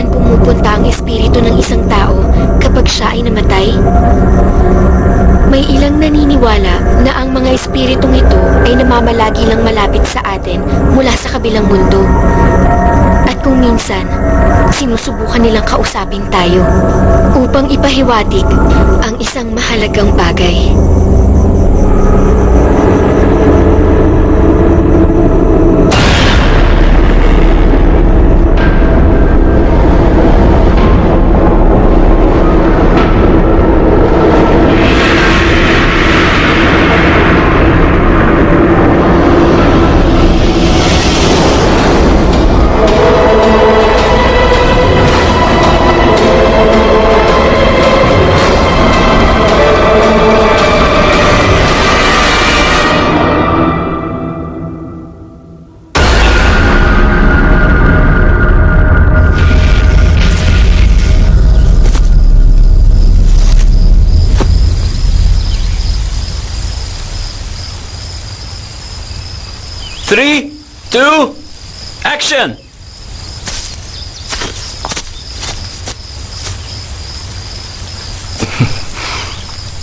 saan pumupunta ang espiritu ng isang tao kapag siya ay namatay? May ilang naniniwala na ang mga espiritong ito ay namamalagi lang malapit sa atin mula sa kabilang mundo. At kung minsan, sinusubukan nilang kausapin tayo upang ipahiwatig ang isang mahalagang bagay. Three, two, action!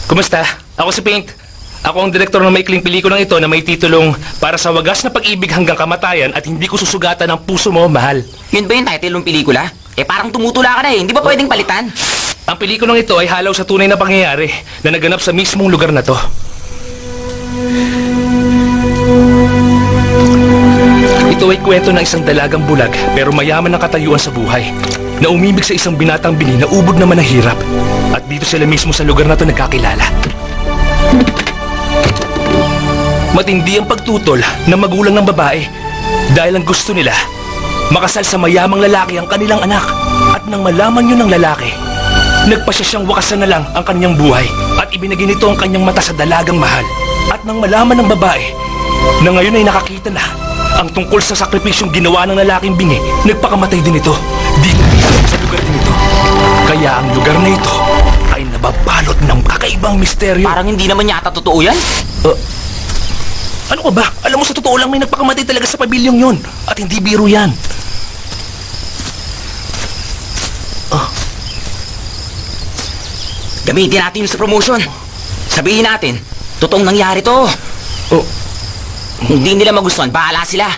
Kumusta? Ako si Paint. Ako ang direktor ng maikling pelikulang ito na may titulong Para sa Wagas na Pag-ibig Hanggang Kamatayan at Hindi Ko Susugatan ang Puso Mo, Mahal. Yun ba yung title ng pelikula? Parang tumutula ka na Hindi ba pwedeng palitan? Ang pelikulang ito ay halaw sa tunay na pangyayari na naganap sa mismong lugar na to. Ito ay kwento ng isang dalagang bulag pero mayaman ng katayuan sa buhay na umibig sa isang binatang bini na ubod naman ng hirap. At dito sila mismo sa lugar na to nagkakilala. Matindi ang pagtutol ng magulang ng babae dahil ang gusto nila makasal sa mayamang lalaki ang kanilang anak. At nang malaman yun ng lalaki, nagpasya siyang wakasan na lang ang kanyang buhay at ibinigay nito ang kanyang mata sa dalagang mahal. At nang malaman ng babae na ngayon ay nakakita na ang tungkol sa sakripisyong ginawa ng lalaking bingi, nagpakamatay din ito dito sa lugar din ito. Kaya ang lugar na ito ay nababalot ng kakaibang misteryo. Parang hindi naman yata totoo yan. Ano ka ba? Alam mo, sa totoo lang may nagpakamatay talaga sa pabilyong yun. At hindi biro yan. Gamitin natin yun sa promotion. Sabihin natin, totoong nangyari to. Hindi nila magustuhan, bahala sila.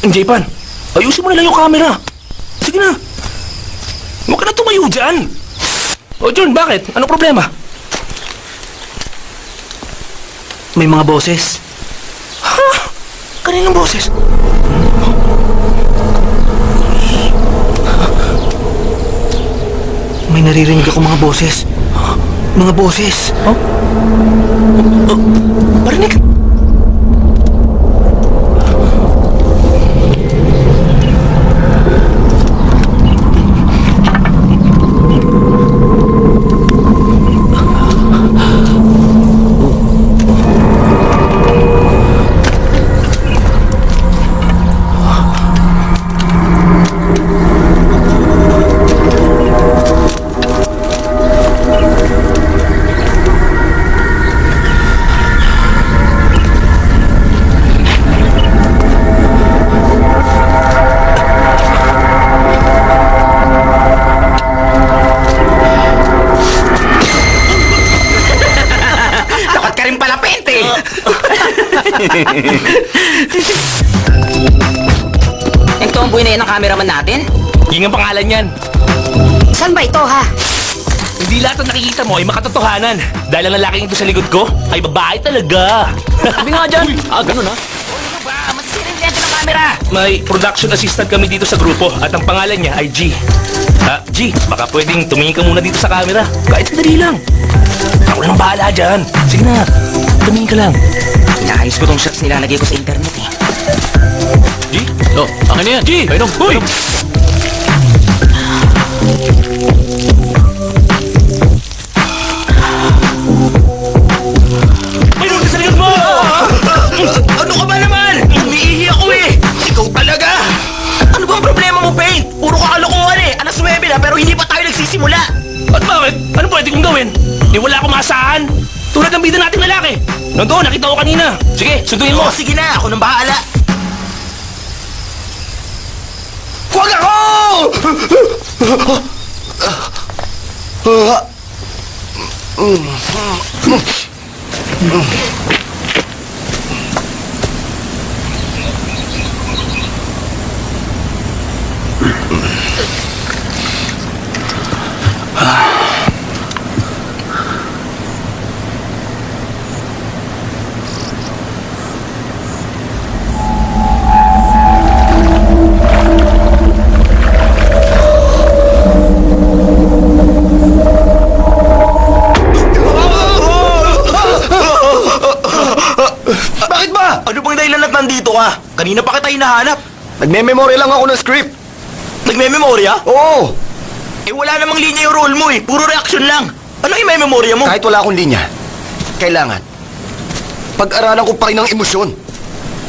Jaypan, ayusin mo na lang yung camera. Sige na. Huwag ka na tumayo dyan. John, bakit? Anong problema? May mga boses. Ha? Kaninong boses? May naririnig ako mga boses. Mga boses. Marinig? Yung tomboy na yan ang cameraman natin? Yung ang pangalan yan. Saan ba ito, ha? Hindi lahat ng nakikita mo ay makatotohanan. Dahil ang lalaking ito sa likod ko ay babae talaga. Sabi nga dyan. Ganun ha? Ano ba? Masisirin lente ng camera. May production assistant kami dito sa grupo at ang pangalan niya ay G. G, baka pwedeng tumingin ka muna dito sa camera. Kahit sandali lang. Ako na nang bahala dyan. Sige na, tumingin ka lang. Inaayos ko tong shots nilalagay ko sa internet eh. G? Akin na yan. G! Ayun, hoy! Mayroon ka sa likod mo! Ano ka ba naman? Umiihi ako eh! Ikaw talaga! Ano ba ang problema mo, Paint? Puro ka kalokohan eh! Alas 9 na pero hindi pa tayo nagsisimula! At bakit? Ano pwede kong gawin? Wala akong maasahan. Tulad ng bida nating lalaki. Nandoon, nakita ko kanina. Sige, sunduin mo. Sige na, ako nang bahala. Huwag ako! Bakit ba? Ano bang dahilan at nandito ka? Kanina pa kita hinahanap. Nagme-memory lang ako ng script. Nagme-memorya? Oo, Eh wala namang linya yung role mo eh. Puro reaction lang. Ano yung may memorya mo? kahit wala akong linya, kailangan pag-aralan ko pa rin ang emosyon.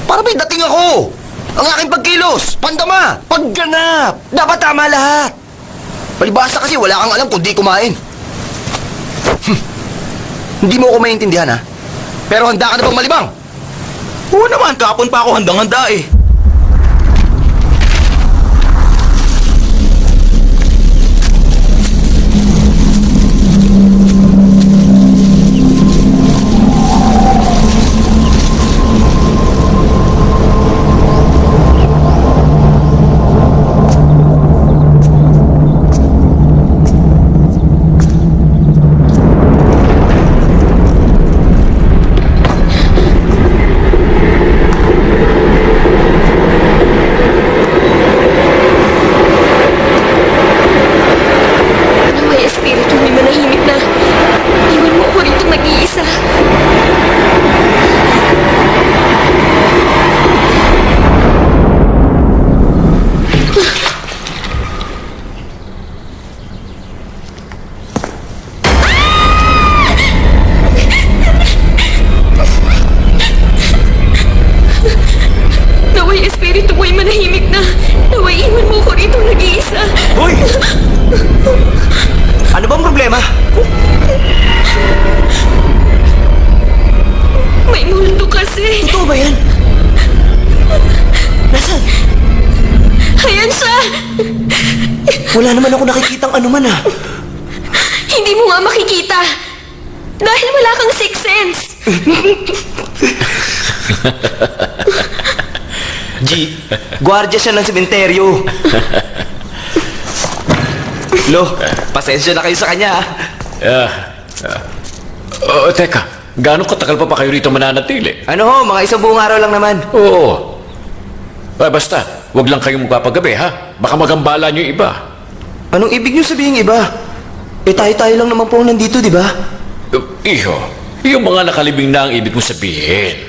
Para may dating ako. Ang aking pagkilos, pandama, pagganap. Dapat tama lahat. Palibasa kasi wala kang alam kung di kumain. Hindi mo ako maintindihan, ha? Pero handa ka na bang malibang? Oo naman, kapon pa ako handang-handa eh. Naway espiritu may manahimik na. Iwan mo ako rito mag-iisa. Naway espiritu mo'y manahimik na. Naway iwan mo ako rito nag-iisa. Hoy! Ano bang problema? May multo kasi. Totoo ba yan? Nasaan? Ayan siya. Wala naman ako nakikitang anuman ah. Hindi mo nga makikita. Dahil wala kang sixth sense. G, gwardiya siya ng sementeryo. Lo, pasensya na kayo sa kanya ah. Teka, gaano katagal pa kayo rito mananatili? Ano ho, mga isang buong araw lang naman. Oo. Basta, wag lang kayong magpapagabi, ha? Baka magambala niyo yung iba. Anong ibig niyo sabihin iba? Eh tayo-tayo lang naman po nandito, di ba? Iho, yung mga nakalibing na ang ibig mo sabihin.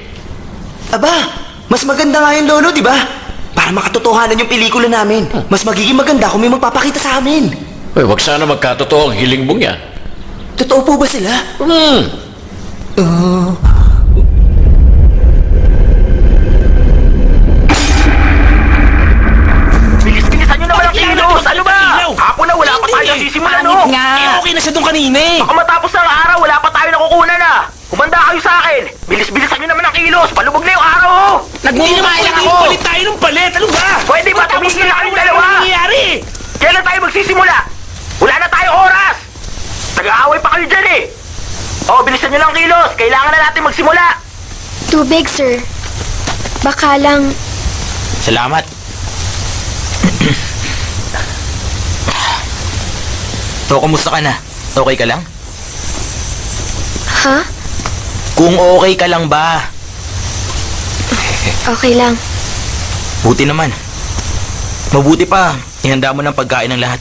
Aba, mas maganda nga yun, Lolo, di ba? Para makatotohanan yung pelikula namin. Mas magiging maganda kung may magpapakita sa amin. Wag sana magkatotoo ang hiling mong yan. Totoo po ba sila? Bilis-bilisan nyo naman ang kilos! Ano ba? Hapon na wala pa tayo sisimulan, no? Okay na siya doon kanina eh. Baka matapos ng araw, wala pa tayo nakukunan na. Kumanda kayo sa akin. Bilis-bilisan nyo naman ang kilos. Palubog na yung araw, oh. Hindi naman pwede palit tayo ng palit. Ano ba? Pwede ba tumigil na kayong dalawa? Ano nangyayari? Kailan tayo magsisimula? Wala na tayong oras! Nag-aaway pa kayo dyan eh! Oh, bilisan nyo lang kilos! Kailangan na natin magsimula! Tubig, sir. Baka lang... Salamat. So, kumusta ka na? Okay ka lang? Ha? Kung okay ka lang ba? Okay lang. Buti naman. Mabuti pa, ihanda mo ng pagkain ng lahat.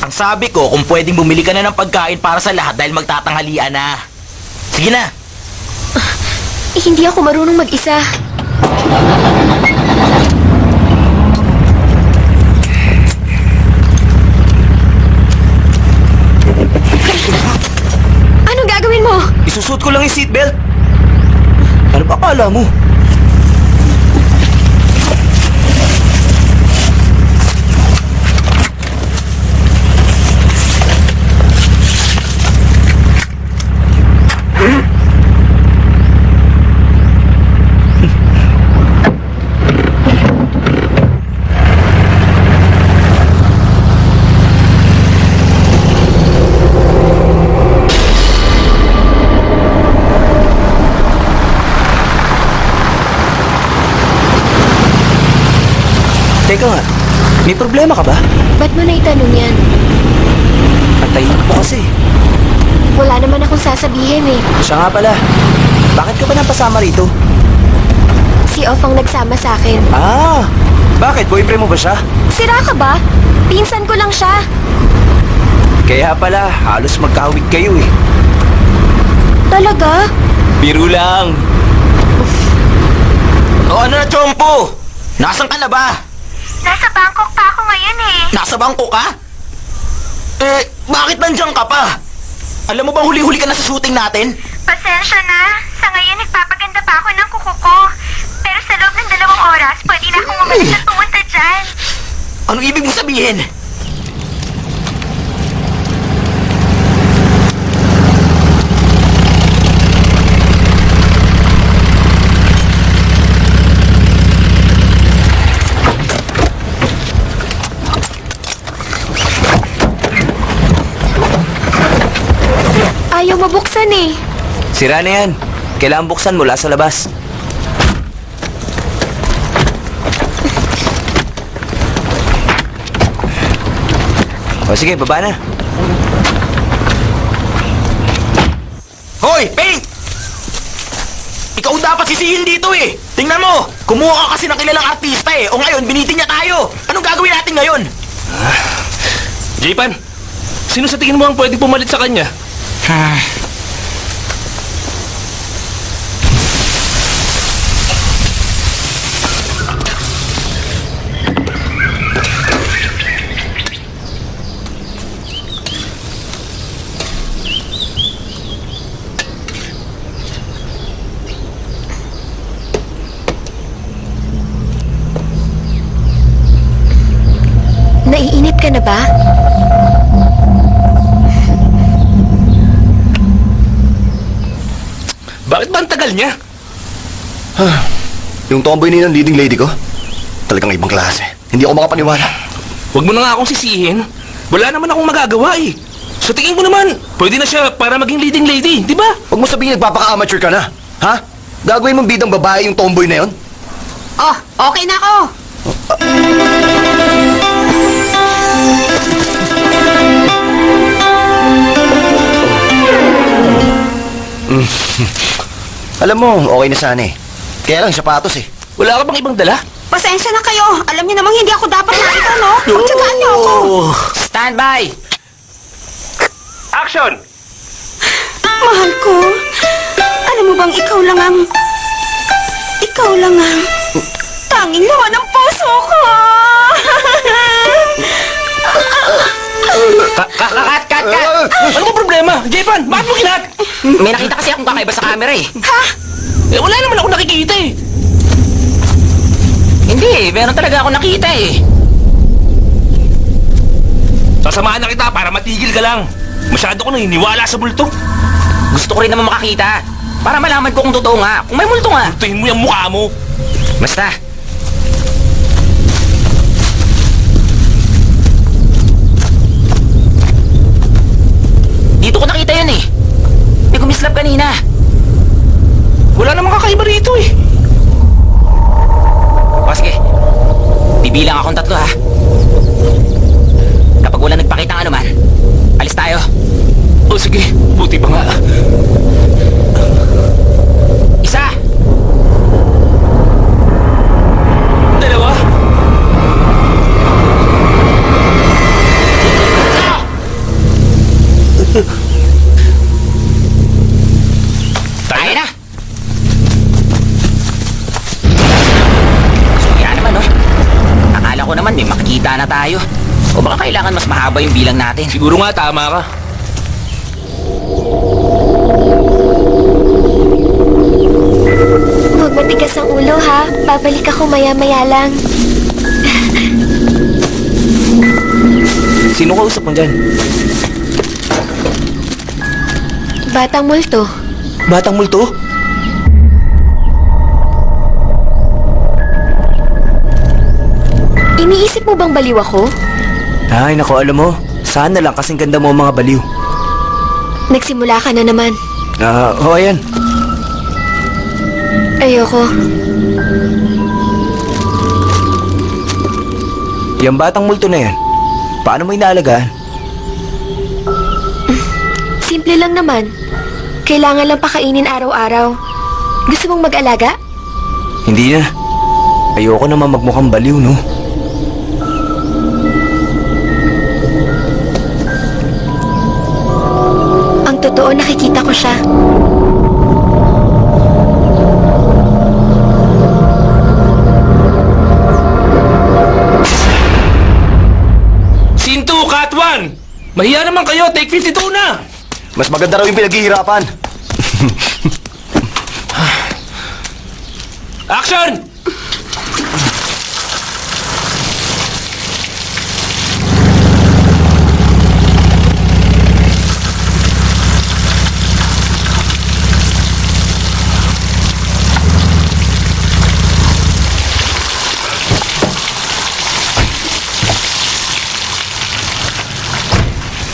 Ang sabi ko, kung pwedeng bumili ka na ng pagkain para sa lahat dahil magtatanghalian na. Sige na. Hindi ako marunong mag-isa. Anong gagawin mo? Isusuot ko lang yung seatbelt. Ano ba akala mo? Teka nga, may problema ka ba? Ba't mo naitanong yan? Antayin mo kasi. Wala naman akong sasabihin eh. Siya nga pala. Bakit ka ba napasama rito? Si Off ang nagsama sa akin. Ah, bakit? Boyfriend mo ba siya? Sira ka ba? Pinsan ko lang siya. Kaya pala, halos magkahawig kayo eh. Talaga? Biro lang. O ano na, Chompo? Nasaan ka na ba? Nasa Bangkok pa ako ngayon eh. Nasa bangko ka? Bakit nandiyan ka pa? Alam mo bang huli-huli ka na sa shooting natin? Pasensya na. Sa ngayon, nagpapaganda pa ako ng kuko ko. Pero sa loob ng 2 oras, pwede na akong umalis at pumunta dyan. Ano ibig mong sabihin? Ayaw mabuksan eh. Sira na yan. Kailangan buksan mula sa labas. O sige, baba na. Hoy, Pink! Ikaw dapat sisihin dito eh! Tingnan mo! Kumuha ka kasi ng kilalang artista eh! O ngayon, binitin niya tayo! Anong gagawin natin ngayon? J-Pan, sino sa tingin mo ang pwedeng pumalit sa kanya? Naiinip ka na ba? Bakit ba ang tagal niya? Yung tomboy na yun, leading lady ko, talagang ibang klase. Hindi ako makapaniwala. Huwag mo na nga akong sisihin. Wala naman akong magagawa eh. Sa tingin ko naman, pwede na siya para maging leading lady, di ba? Huwag mo sabihin nagpapaka-amateur ka na. Ha? Gagawin mong bidang babae yung tomboy na yun? Oh, okay na ako. Alam mo, okay na sana eh. Kaya lang sapatos eh. Wala ka bang ibang dala? Pasensya na kayo. Alam niyo namang hindi ako dapat nakita, no? Pagtsagaan niyo ako. Standby! Action! Mahal ko. Alam mo bang ikaw lang ang... Ikaw lang ang... Tanging laman ng puso ko. Kat! Ano ba problema? J-Pan, bakit mo kinat? May nakita kasi akong kakaiba sa camera eh. Eh, wala naman ako nakikita eh. Hindi, meron talaga ako nakita eh. Sasamahan na kita para matigil ka lang. Masyado ko naniniwala sa multo. Gusto ko rin naman makakita. Para malaman ko kung totoo nga. Kung may multo nga. Tingin mo yung mukha mo. Basta. Dito ko nakita yun eh. May gumislap kanina. Wala namang kakaiba rito eh. O sige. Bibilang akong 3 ha. Kapag wala nagpakita ng anuman, alis tayo. O sige, buti pa nga. 1, 2. Tayo na! So yan naman no. Akala ko naman may makikita na tayo. O baka kailangan mas mahaba yung bilang natin. Siguro nga tama ka. Huwag matigas ang ulo ha. Babalik ako maya-maya lang. Sino kausap mo dyan? Batang multo. Batang multo? Iniisip mo bang baliw ako? Ay, naku, alam mo. Sana lang kasing ganda mo ang mga baliw. Nagsimula ka na naman. Ayan. Ayoko. Yung batang multo na yan, paano mo inaalagaan? Simple lang naman. Kailangan lang pakainin araw-araw. Gusto mong mag-alaga? Hindi na. Ayoko naman magmukhang baliw, no? Ang totoo, nakikita ko siya. Scene 2, Cut 1! Mahiya naman kayo, take 52 na! Mas maganda raw yung pinaghihirapan. Action!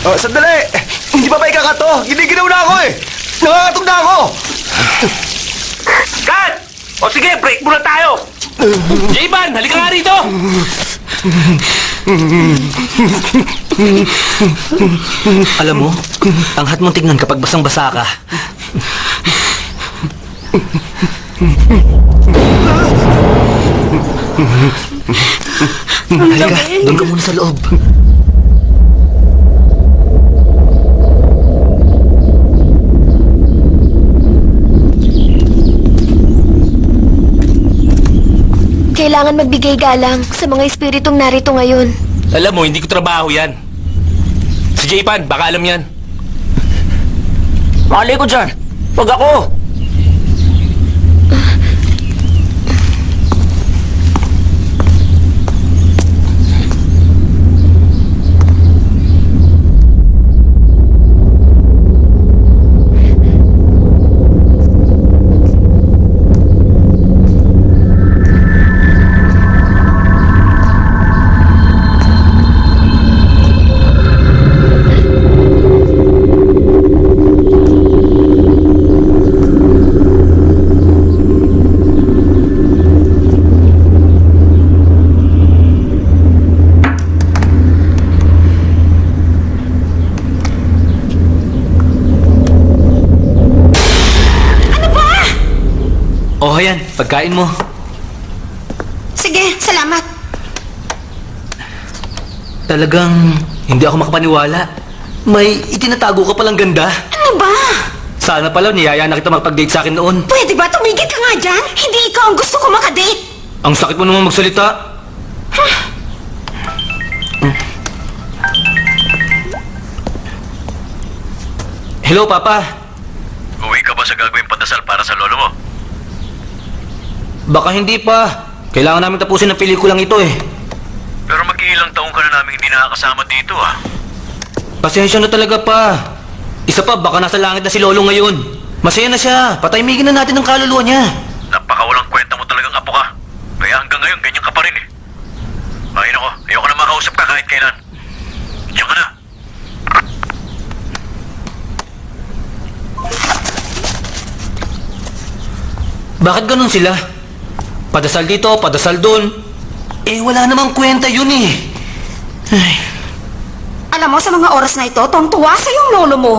Oh, sandali! Hindi pa ba ikakato? Giniginaw na ako eh! Nakakatog na ako! Cut! O sige, break muna tayo! J-Ban, halika nga rito! Alam mo, ang hat mong tignan kapag basang-basa ka. Halika, doon ka muna sa loob. Kailangan magbigay galang sa mga espiritong narito ngayon. Alam mo, hindi ko trabaho yan. Si J-Pan, baka alam yan. Mali ko dyan. Wag ako. Oh, yan, pagkain mo. Sige, salamat. Talagang hindi ako makapaniwala. May itinatago ka palang ganda. Ano ba? Sana pala niyaya na kita makapag-date sa akin noon. Pwede ba tumigil ka nga dyan? Hindi ikaw ang gusto ko makadate. Ang sakit mo naman magsalita. Hello, Papa. Uwi ka ba sa gagawing pandasal para sa lolo mo? Baka hindi pa. Kailangan namin tapusin ang pelikulang ito eh. Pero mag-iilang taong ka na namin hindi nakakasama dito ah. Pasensya na talaga pa. Isa pa, baka nasa langit na si Lolo ngayon. Masaya na siya. Patahimigin na natin ang kaluluwa niya. Napakawalang kwenta mo talagang apo ka. Kaya hanggang ngayon, ganyan ka pa rin eh. Ay nako, ayoko na makausap ka kahit kailan. Diyan ka na. Bakit ganun sila? Padasal dito, padasal doon. Eh, wala namang kwenta yun eh. Ay. Alam mo, sa mga oras na ito, tuwang-tuwa sa yung lolo mo.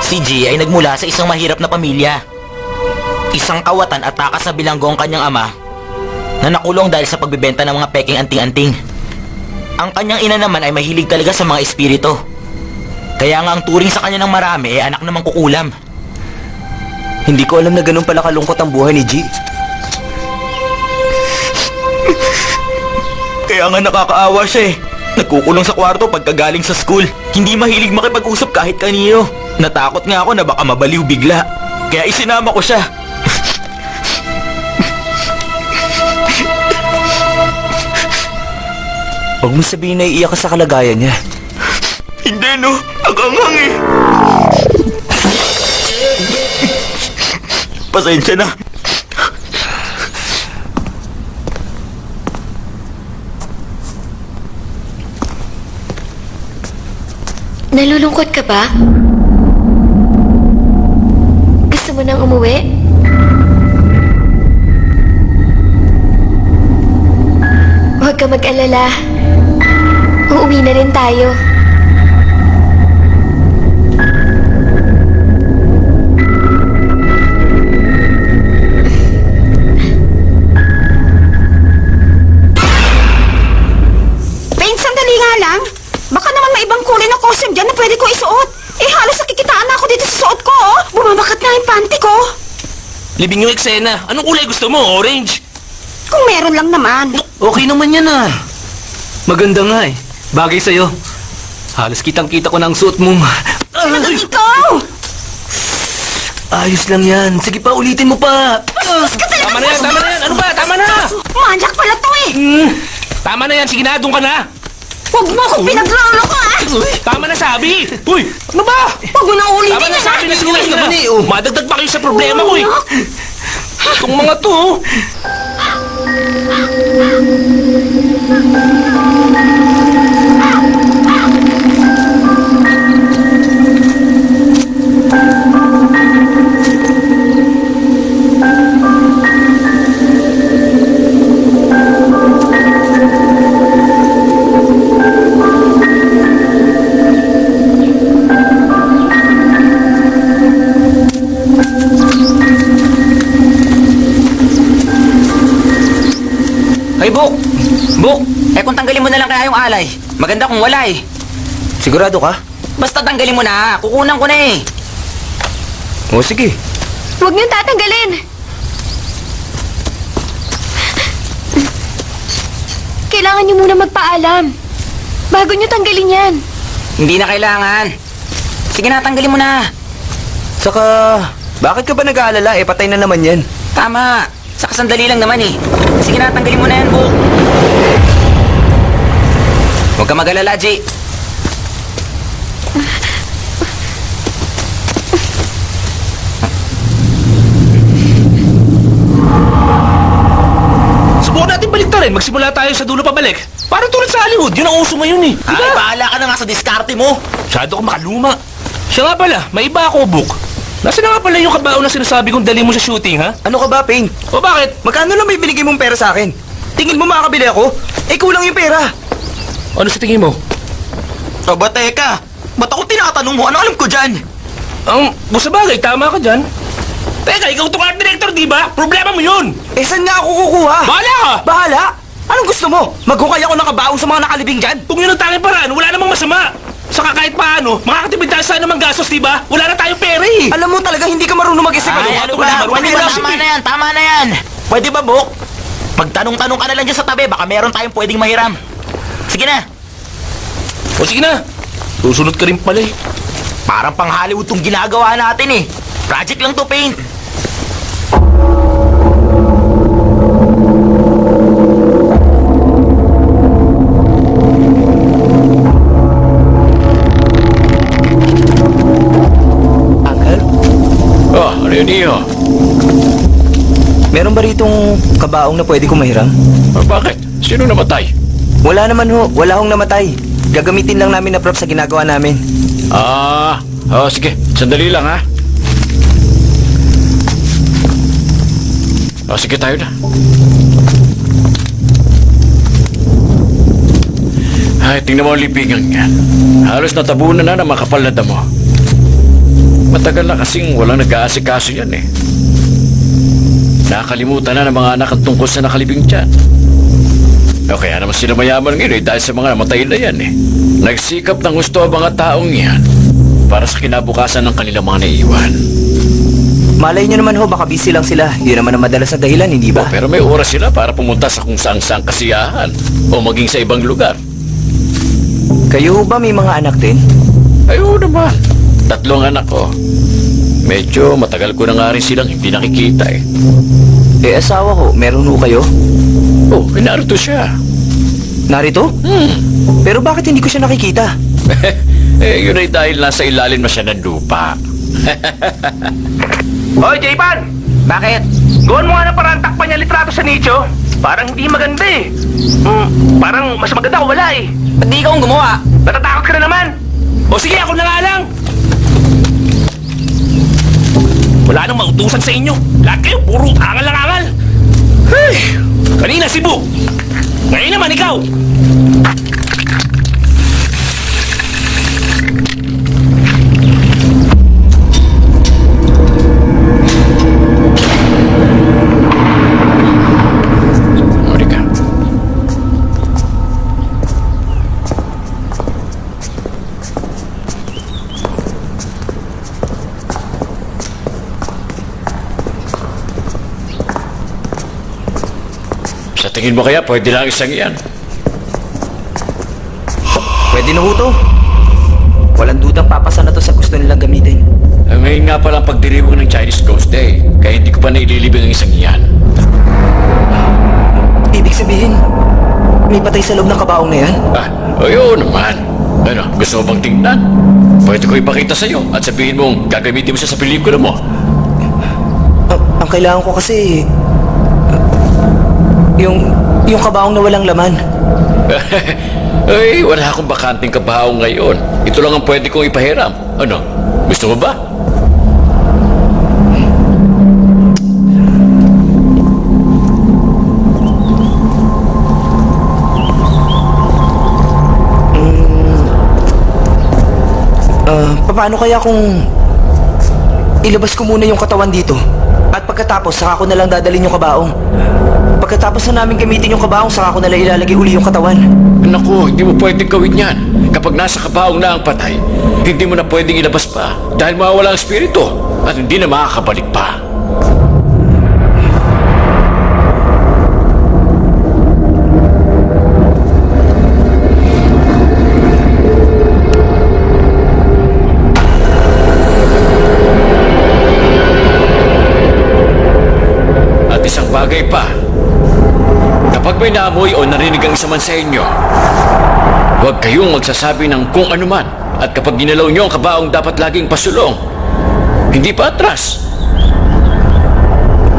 Si G ay nagmula sa isang mahirap na pamilya. Isang kawatan at takas na bilanggo ang kanyang ama na nakulong dahil sa pagbebenta ng mga peking anting-anting. Ang kanyang ina naman ay mahilig talaga sa mga espiritu. Kaya nga ang turing sa kanya ng marami ay anak na mangkukulam. Hindi ko alam na ganun pala kalungkot ang buhay ni G. Kaya nga nakakaawa siya eh. Nagkukulong sa kwarto pagkagaling sa school. Hindi mahilig makipag-usap kahit kanino. Natakot nga ako na baka mabaliw bigla. Kaya isinama ko siya. Huwag mo sabihin na iiyak ka sa kalagayan niya. Hindi, no? Nagangang eh. Pasensya na. Nalulungkot ka ba? Gusto mo nang umuwi? Huwag ka mag-alala. Uuwi na rin tayo. Paint, sandali nga lang. Baka naman may ibang kulay na costume dyan na pwede ko isuot. Eh, halos nakikitaan na ako dito sa suot ko, oh. Bumabakat na yung panty ko. Libing yung eksena. Anong kulay gusto mo? Orange? Kung meron lang naman. Okay naman yan ah. Maganda nga eh. Bagay sa'yo. Halos kitang-kita ko ng suot mong... Talagang ikaw! Ayos lang yan. Sige pa, ulitin mo pa. Bastos ka talaga! Tama na yan, tama na yan. Ano ba? Tama na! Manyak pala to eh! Tama na yan. Sige na, doon ka na. Huwag mo akong pinaglolo ko, ah! Tama na sabi. Uy, ano ba? Huwag mo na ulitin Tama na yan, sabi na sige na, sige na. Madagdag pa kayo sa problema ko eh. Itong mga to, oh. Hey, Buk! Buk! Kung tanggalin mo na lang kaya yung alay. Maganda kung wala eh. Sigurado ka? Basta tanggalin mo na. Kukunan ko na eh. O sige. Huwag niyong tatanggalin. Kailangan niyo muna magpaalam. Bago niyo tanggalin yan. Hindi na kailangan. Sige na, tanggalin mo na. Saka, bakit ka ba nag-aalala? Eh, patay na naman yan. Tama. Saka sandali lang naman eh. Sige na, tanggalin mo na yan, Buk. Huwag ka mag-alala, Jay. Subukan natin baliktarin. Magsimula tayo sa dulo pabalik. Parang tulad sa Hollywood. Yun ang uso ngayon eh. Ay, bahala ka na nga sa diskarte mo. Masyado kang makaluma. Siya nga pala, may iba ako, Buk. Nasaan na nga pala yung kabaon na sinasabi kong dali mo sa shooting, ha? Ano ka ba, Pain? O bakit? Magkano lang may binigay mong pera sa akin? Tingin mo makakabili ako? Eh, kulang yung pera. Ano sa tingin mo? Aba, teka. Ba't ako tinatanong mo? Ano alam ko dyan? Sa bagay, tama ka dyan. Teka, ikaw itong art director, di ba? Problema mo yun! Eh, saan nga ako kukuha? Bahala ka! Bahala? Anong gusto mo? Maghukay ako ng kabaong sa mga nakalibing dyan? Kung yun ang tanging paraan, wala namang masama. Saka kahit paano, makakatipid tayo sa namang gastos, di ba? Wala na tayong pera eh. Alam mo talaga hindi ka marunong mag-isip. Ay, ano ba? Pwede ba? Tama na yan, tama na yan. Pwede ba, Buk? Pagtanong-tanong ka na lang dyan sa tabi, baka meron tayong pwedeng mahiram. Sige na. O sige na. Susunod ka rin pala eh. Parang pang Hollywood tong ginagawa natin eh. Project lang to, Paint. Uncle, Ano yun, Iyo? meron ba ritong kabaong na pwede kong mahiram? Bakit? Sino namatay? Wala naman ho. Wala hong namatay. Gagamitin lang namin na prop sa ginagawa namin. Sige. Sandali lang, ha? Sige, tayo na. Ay, tingnan mo ang libingan niya. Halos natabunan na ng makapal na damo. Matagal na kasing walang nag-aasikaso yan eh. Nakalimutan na ng mga anak ang tungkol sa nakalibing dyan. O kaya naman sila mayaman ngayon eh, dahil sa mga namatay na yan eh. Nagsikap ng gusto ang mga taong yan para sa kinabukasan ng kanilang mga naiiwan. Malay nyo naman ho, baka busy lang sila. Yun naman ang madalas na dahilan, hindi ba? Pero may oras sila para pumunta sa kung saan-saan kasiyahan o maging sa ibang lugar. Kayo ho ba may mga anak din? Ayun naman. 3 anak ko. Medyo matagal ko na nga rin silang hindi nakikita eh. Eh, asawa ho, meron ho kayo? Oh, narito siya. Narito? Pero bakit hindi ko siya nakikita? Yun ay dahil nasa ilalim na siya ng lupa. Hoy, J-Pan! Bakit? Gawin mo nga na parang takpan niya litrato sa nicho. Parang hindi maganda eh. Parang mas maganda kung wala eh. Ba't di ikaw ang gumawa? Natatakot ka na naman. O sige, ako na nga lang. Wala nang mautusan sa inyo. Lahat kayo, puro angal lang angal. Hey! Kanina si Bu. Ngayon naman ikaw. Monica. Sa tingin mo kaya pwede lang isang iyan? Pwede na ho to. Walang dudang papasa na to sa gusto nilang gamitin. Ngayon nga pala ang pagdiriwang ng Chinese Ghost Day, kaya hindi ko pa naililibing ang isang iyan. Ibig sabihin, may patay sa loob ng kabaong na yan? Oo naman. Ano, gusto mo bang tingnan? Pwede ko ipakita sa'yo at sabihin mong gagamitin mo siya sa pelikula mo. Ang kailangan ko kasi... yung kabaong na walang laman. Ay, wala akong bakanting kabaong ngayon. Ito lang ang pwede kong ipahiram. Ano, gusto mo ba? Paano kaya kung ilabas ko muna yung katawan dito at pagkatapos saka ko na lang dadalhin yung kabaong? Pagkatapos na namin gamitin yung kabaong, saka ko na lang ilalagay uli yung katawan. Naku, hindi mo pwedeng gawin yan. Kapag nasa kabaong na ang patay, hindi mo na pwedeng ilabas pa dahil mawawala ang espiritu at hindi na makakabalik pa. At isang bagay pa, kapag may naamoy o narinig ang isa man sa inyo, huwag kayong magsasabi ng kung ano man. At kapag ginalaw nyo ang kabaong, dapat laging pasulong, hindi pa atras.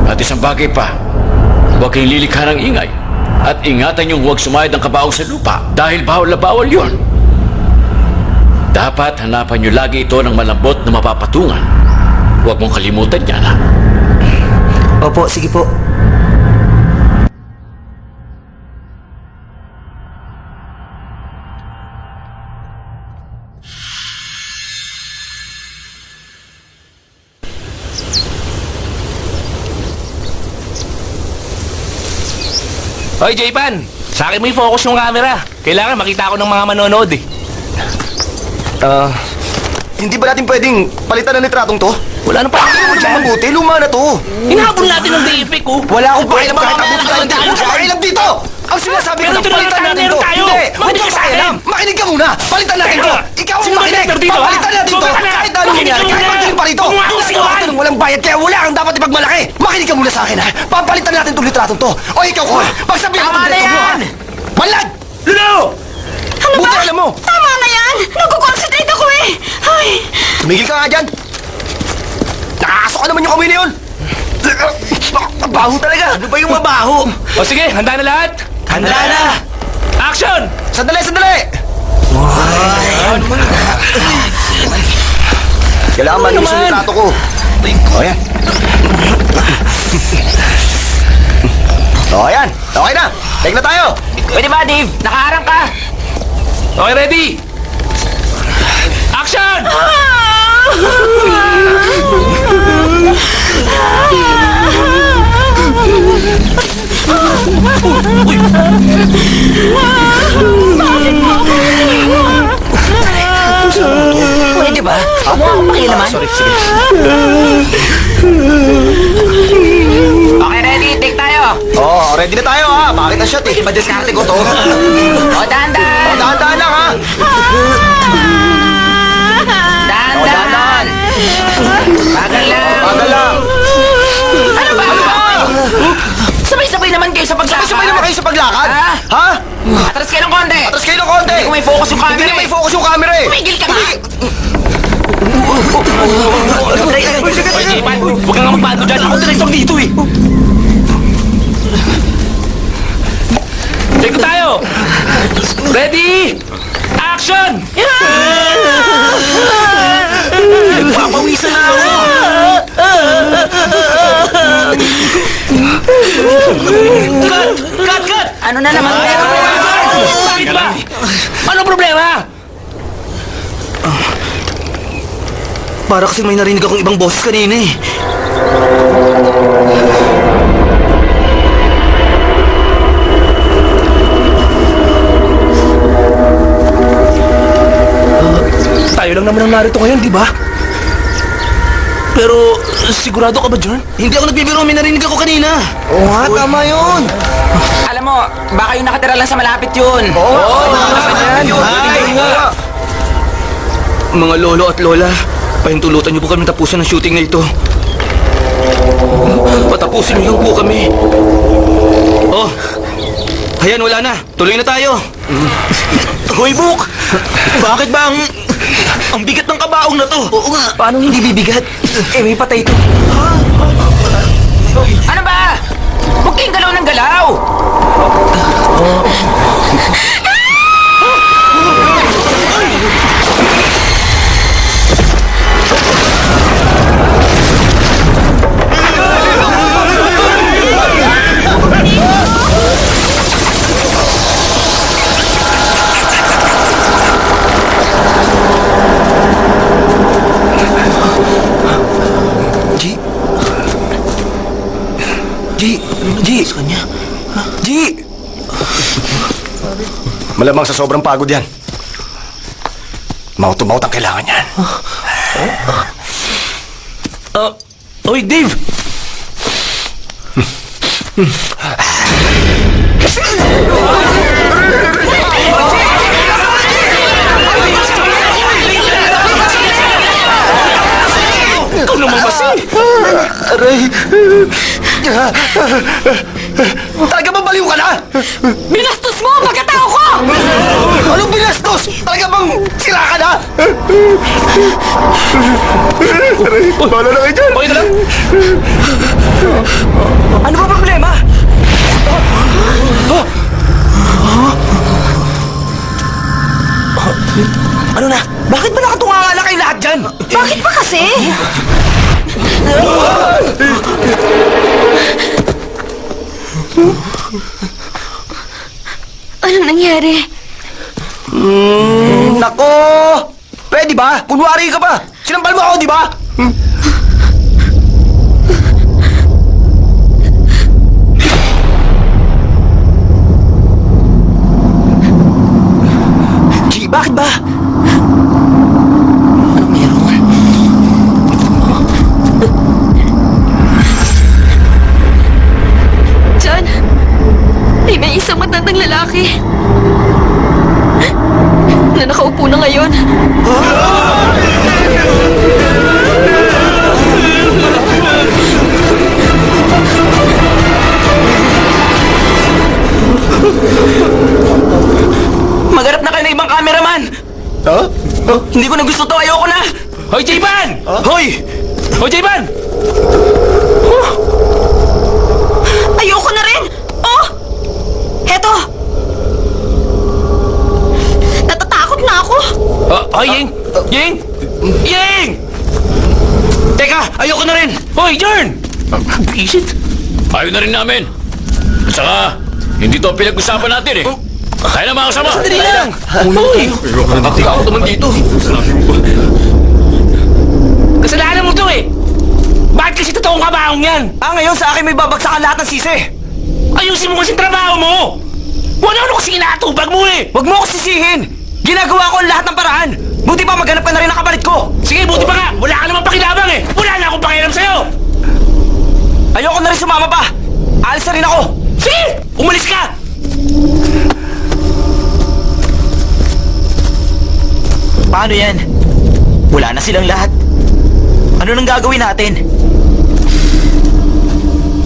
At isang bagay pa, huwag kayong lilikha ng ingay. At ingatan yung huwag sumayad ang kabaong sa lupa dahil bawal na bawal yun. Dapat hanapan nyo lagi ito ng malambot na mapapatungan. Huwag mong kalimutan yan, ha? Opo, sige po. Hoy, J-Pan! Sa akin mo i-focus yung camera. Kailangan makita ako ng mga manonood eh. Hindi ba natin pwedeng palitan ng litratong to? Wala nang pakialam mo dyan. Mabuti, luma na to. Hinahabol natin ng DFX oh. Wala akong pakialam kahit mamaya abutin tayo. Hindi nakakadaan ako dyan. pakialam dito! Ang sinasabi ko Pero na ito na palitan lang natin tayo. to. Hindi, huwag Makinig ka ka sa akin. pakialam. Makinig ka muna. Palitan natin to. Ikaw ang Sino makinig. director dito, ha? Palitan natin to. Huwag ka na. Kahit ano Makinig nangyari, ka kahit muna. pagdating pa rito. Huwag mo akong sigawan. Ito ng walang bayad, kaya wala kang dapat ipagmalaki. Makinig ka muna sa akin, ha? Papalitan natin itong litratong to. O ikaw, Cole, pagsabihan mo Tama ng na direktor mo, ha? yan. Manlag! Lulu! Ano ba? Buti alam mo. Tama na yan! Nagkukonsentrate ako eh! Ay! Tumigil ka nga dyan! Nakakasok ka naman yung kamay na yun! Ang baho talaga! Ano ba yung mabaho? O sige, handa na lahat? Handa na! Action! Sandali, sandali! Kailangan malinis yung litrato ko. O yan. O yan. Okay na. Take na tayo. Pwede ba, Dave? Nakaharang ka! Okay, ready? Action! Pwede ba? Huwag mo akong pakialaman. Sorry, sige. Okay, ready? Take tayo! Oh, ready na tayo ha. Bakit na shot eh? Madiskarte ko to. O, dahan-dahan! O, dahan-dahan lang ha. Dahan-dahan! Bagal lang! Bagal lang. Ano ba? Sabay-sabay naman kayo sa paglakad! Sabay naman kayo sa paglakad. Ha? Ha? Atras kayo ng konti! Atras kayo ng konti! Hindi ko may focus yung camera Hindi na eh. may focus yung camera eh! Tumigil ka nga! Hoy, Jipan! Huwag kang nga magbago dyan! Ako direktong dito eh! Take tayo! Ready! Action! Papawisan na ako! Cut! Ano na naman? Bakit ba? Ano problema? Para kasi may narinig akong ibang boses kanina eh. Tayo lang naman ang narito ngayon, di ba? Pero, sigurado ka ba, John? Hindi ako nagbibiro, may narinig ako kanina. Oo nga, tama yun! Alam mo, baka yung nakatira lang sa malapit yun. Mga lolo at lola, pahintulutan niyo po kami tapusin ang shooting na ito. Patapusin niyo lang po kami. Oh, ayan, wala na. Tuloy na tayo. Hoy, Book! Bakit ba ang bigat ng kabaong na to? Oo nga. Paano hindi bibigat? Eh, may patay ito. Ano ba? Huwag kayong galaw ng galaw! G! Malamang sa sobrang pagod yan. Mouth to mouth ang kailangan yan. Oy, Dave! Ikaw naman kasi! Aray! Talaga ba baliw ka na? Binastos mo ang pagkatao ko! Anong binastos? Talaga bang sila ka na? Wala na kayo dyan! Okay na lang? Ano ba problema? Ano na? Bakit ba nakatunganga kayo lahat dyan? Bakit ba kasi? Anong nangyari? Nako! Pwede ba? Kunwari ka ba? Sinampal mo ako, di ba? G, bakit ba? John, may isang matandang lalaki na nakaupo na ngayon. Magharap na kayo ng ibang cameraman! Ha? Hindi ko na gusto to, ayoko na! Hoy, J-Ban! Hoy! Hoy, J-Ban! Ayoko na rin! Oh! Heto! Natatakot na ako! Hoy, Ying! Ying! Ying! Teka, ayoko na rin! Hoy, Jorn! Bisit! Ayaw na rin namin. At saka, hindi to ang pinag-usapan natin eh. Kaya na mga kasama. Sandali lang! Hoy! Nakakatakot naman dito. Kasalanan mo to eh! Bakit kasi totoong kabaong yan? Ngayon sa akin may babagsakan lahat ng sisi! Ayusin mo kasi trabaho mo! Wala kasi inaatubag mo eh! Huwag mo ako sisihin! Ginagawa ko ang lahat ng paraan! Buti pa maghanap ka na rin ng kapalit ko! Sige, buti pa nga! Wala ka namang pakilabang eh! Wala na akong pakialam sa'yo! Ayoko na rin sumama pa! Alis na rin ako! Sige! Umalis ka! Paano yan? Wala na silang lahat. Ano nang gagawin natin?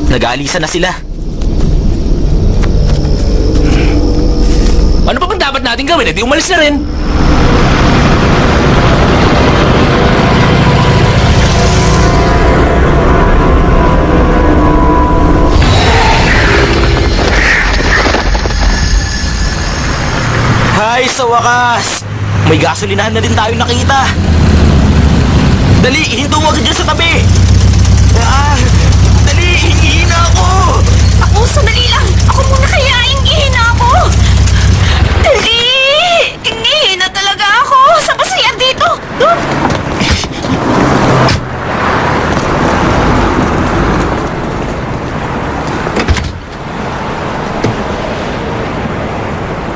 Nag-aalisan na sila. natin gawin, edi umalis na rin. Hay, sa wakas! May gasolinahan na din tayo nakita. Dali, hinto mo agad dyan sa tabi! Dali, hingihin na ako! Ako, sandali lang! Ako muna kaya, ingihin na ako! Dali! Ingihin na talaga ako! Sa masaya dito!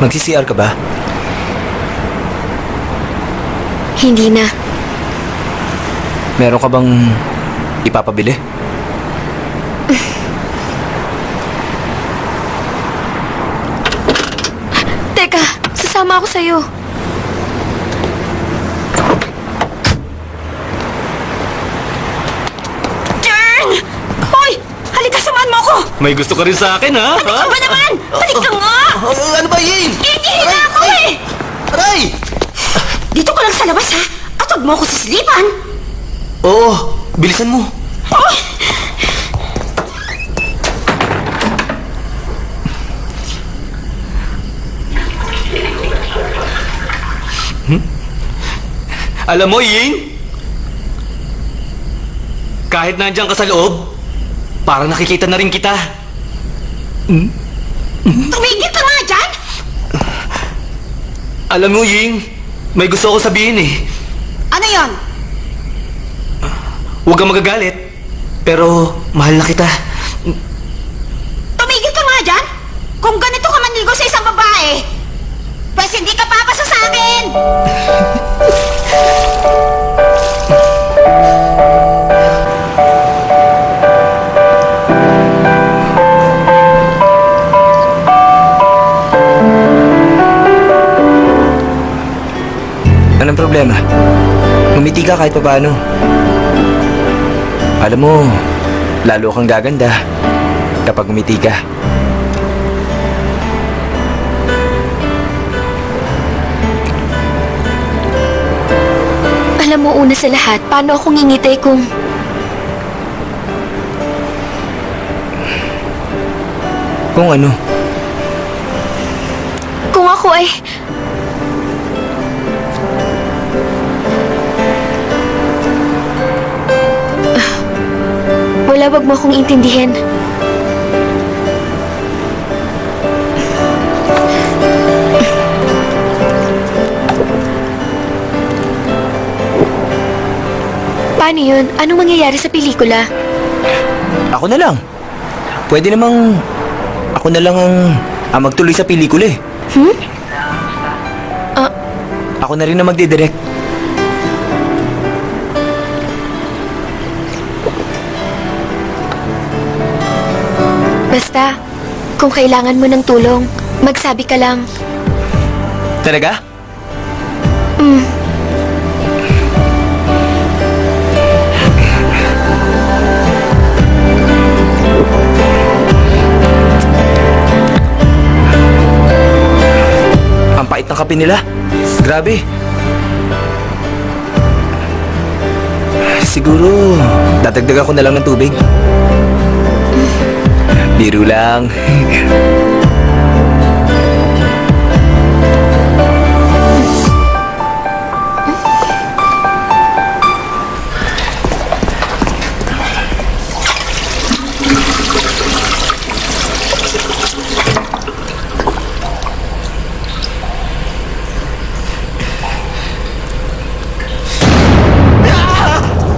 Magsi-CR ka ba? Hindi na. Meron ka bang ipapabili? Teka, sasama ako sa'yo. Jern! Hoy! Halika, samahan mo ako! May gusto ka rin sa akin, ha? Ano ba naman? Halika nga! Ano ba, Ying? Ingihin na ako eh! Aray! Dito ka lang sa labas ha! At huwag mo ako sisilipan! Oo, bilisan mo. Alam mo, Ying? Kahit nandiyan ka sa loob, parang nakikita na rin kita. Tumigil ka nga dyan! Alam mo, Ying, may gusto ako sabihin eh. Ano yon? Huwag kang magagalit, pero mahal na kita. Tumigil ka nga dyan! Kung ganito ka manligo sa isang babae, pues hindi ka papasa sa akin! Anong problema? Ngumiti ka kahit papaano. Alam mo, lalo kang gaganda kapag ngumiti ka. Alam mo, una sa lahat, paano ako ngingiti kung... Kung ano? Kung ako ay... Wala, wag mo akong intindihin. Paano yun? Anong mangyayari sa pelikula? Ako na lang. Pwede namang ako na lang ang magtuloy sa pelikula eh. Ako na rin na magdidirect. Basta, kung kailangan mo ng tulong, magsabi ka lang. Talaga? Ang pait ng kape nila. Grabe. Siguro, dadagdagan ko na lang ng tubig. Biro lang.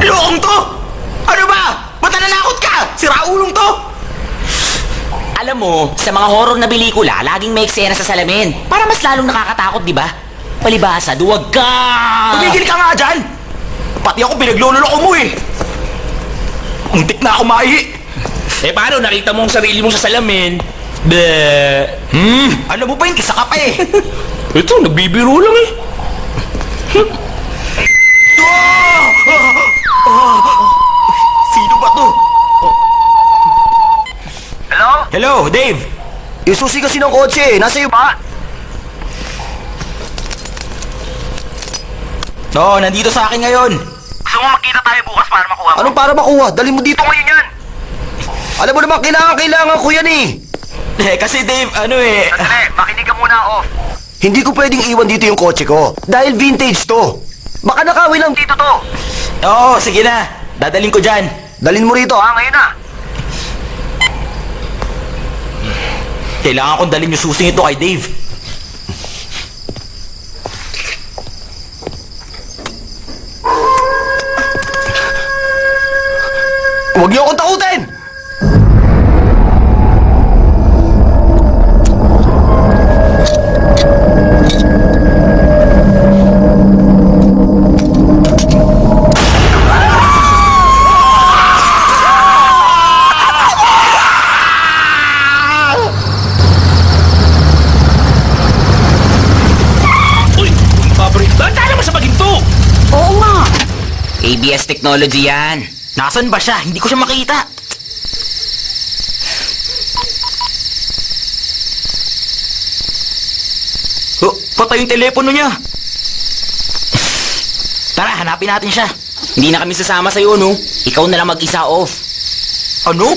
Lokong to! Ano ba? Ba't nananakot ka? Siraulong to! Alam mo, sa mga horror na pelikula, laging may eksena sa salamin. Para mas lalong nakakatakot, di ba? Palibasa, duwag ka! Tumigil ka nga dyan! Pati ako pinagluloloko mo eh! Muntik na ako maihi! Eh paano, nakita mo ang sarili mo sa salamin? Alam mo pa yun, isa ka pa eh! Ito, nagbibiro lang eh. Sino ba to? Hello, Dave! Yung susi kasi ng kotse, nasa iyo ba? Oo, nandito sa akin ngayon. Gusto mo magkita tayo bukas para makuha mo? Anong para makuha? Dali mo dito. Ito ngayon yan! Alam mo naman, kailangan ko yan eh. Kasi Dave, Sandali, makinig ka muna, off. Hindi ko pwedeng iwan dito yung kotse ko. Dahil vintage to. Baka nakawin lang dito to. Oo, sige na. Dadaling ko dyan. Dalin mo rito, ha? Ngayon na. Kailangan kong dalhin yung susing ito kay Dave. Huwag niyo akong takutin! Uy! Paborito! Tala mo sa paginto! Oo nga. ABS technology yan. Nasaan ba siya? Hindi ko siya makita. Oh, patay yung telepono niya. Tara, hanapin natin siya. Hindi na kami sasama sa'yo, no? Ikaw na lang mag-isa off. Ano?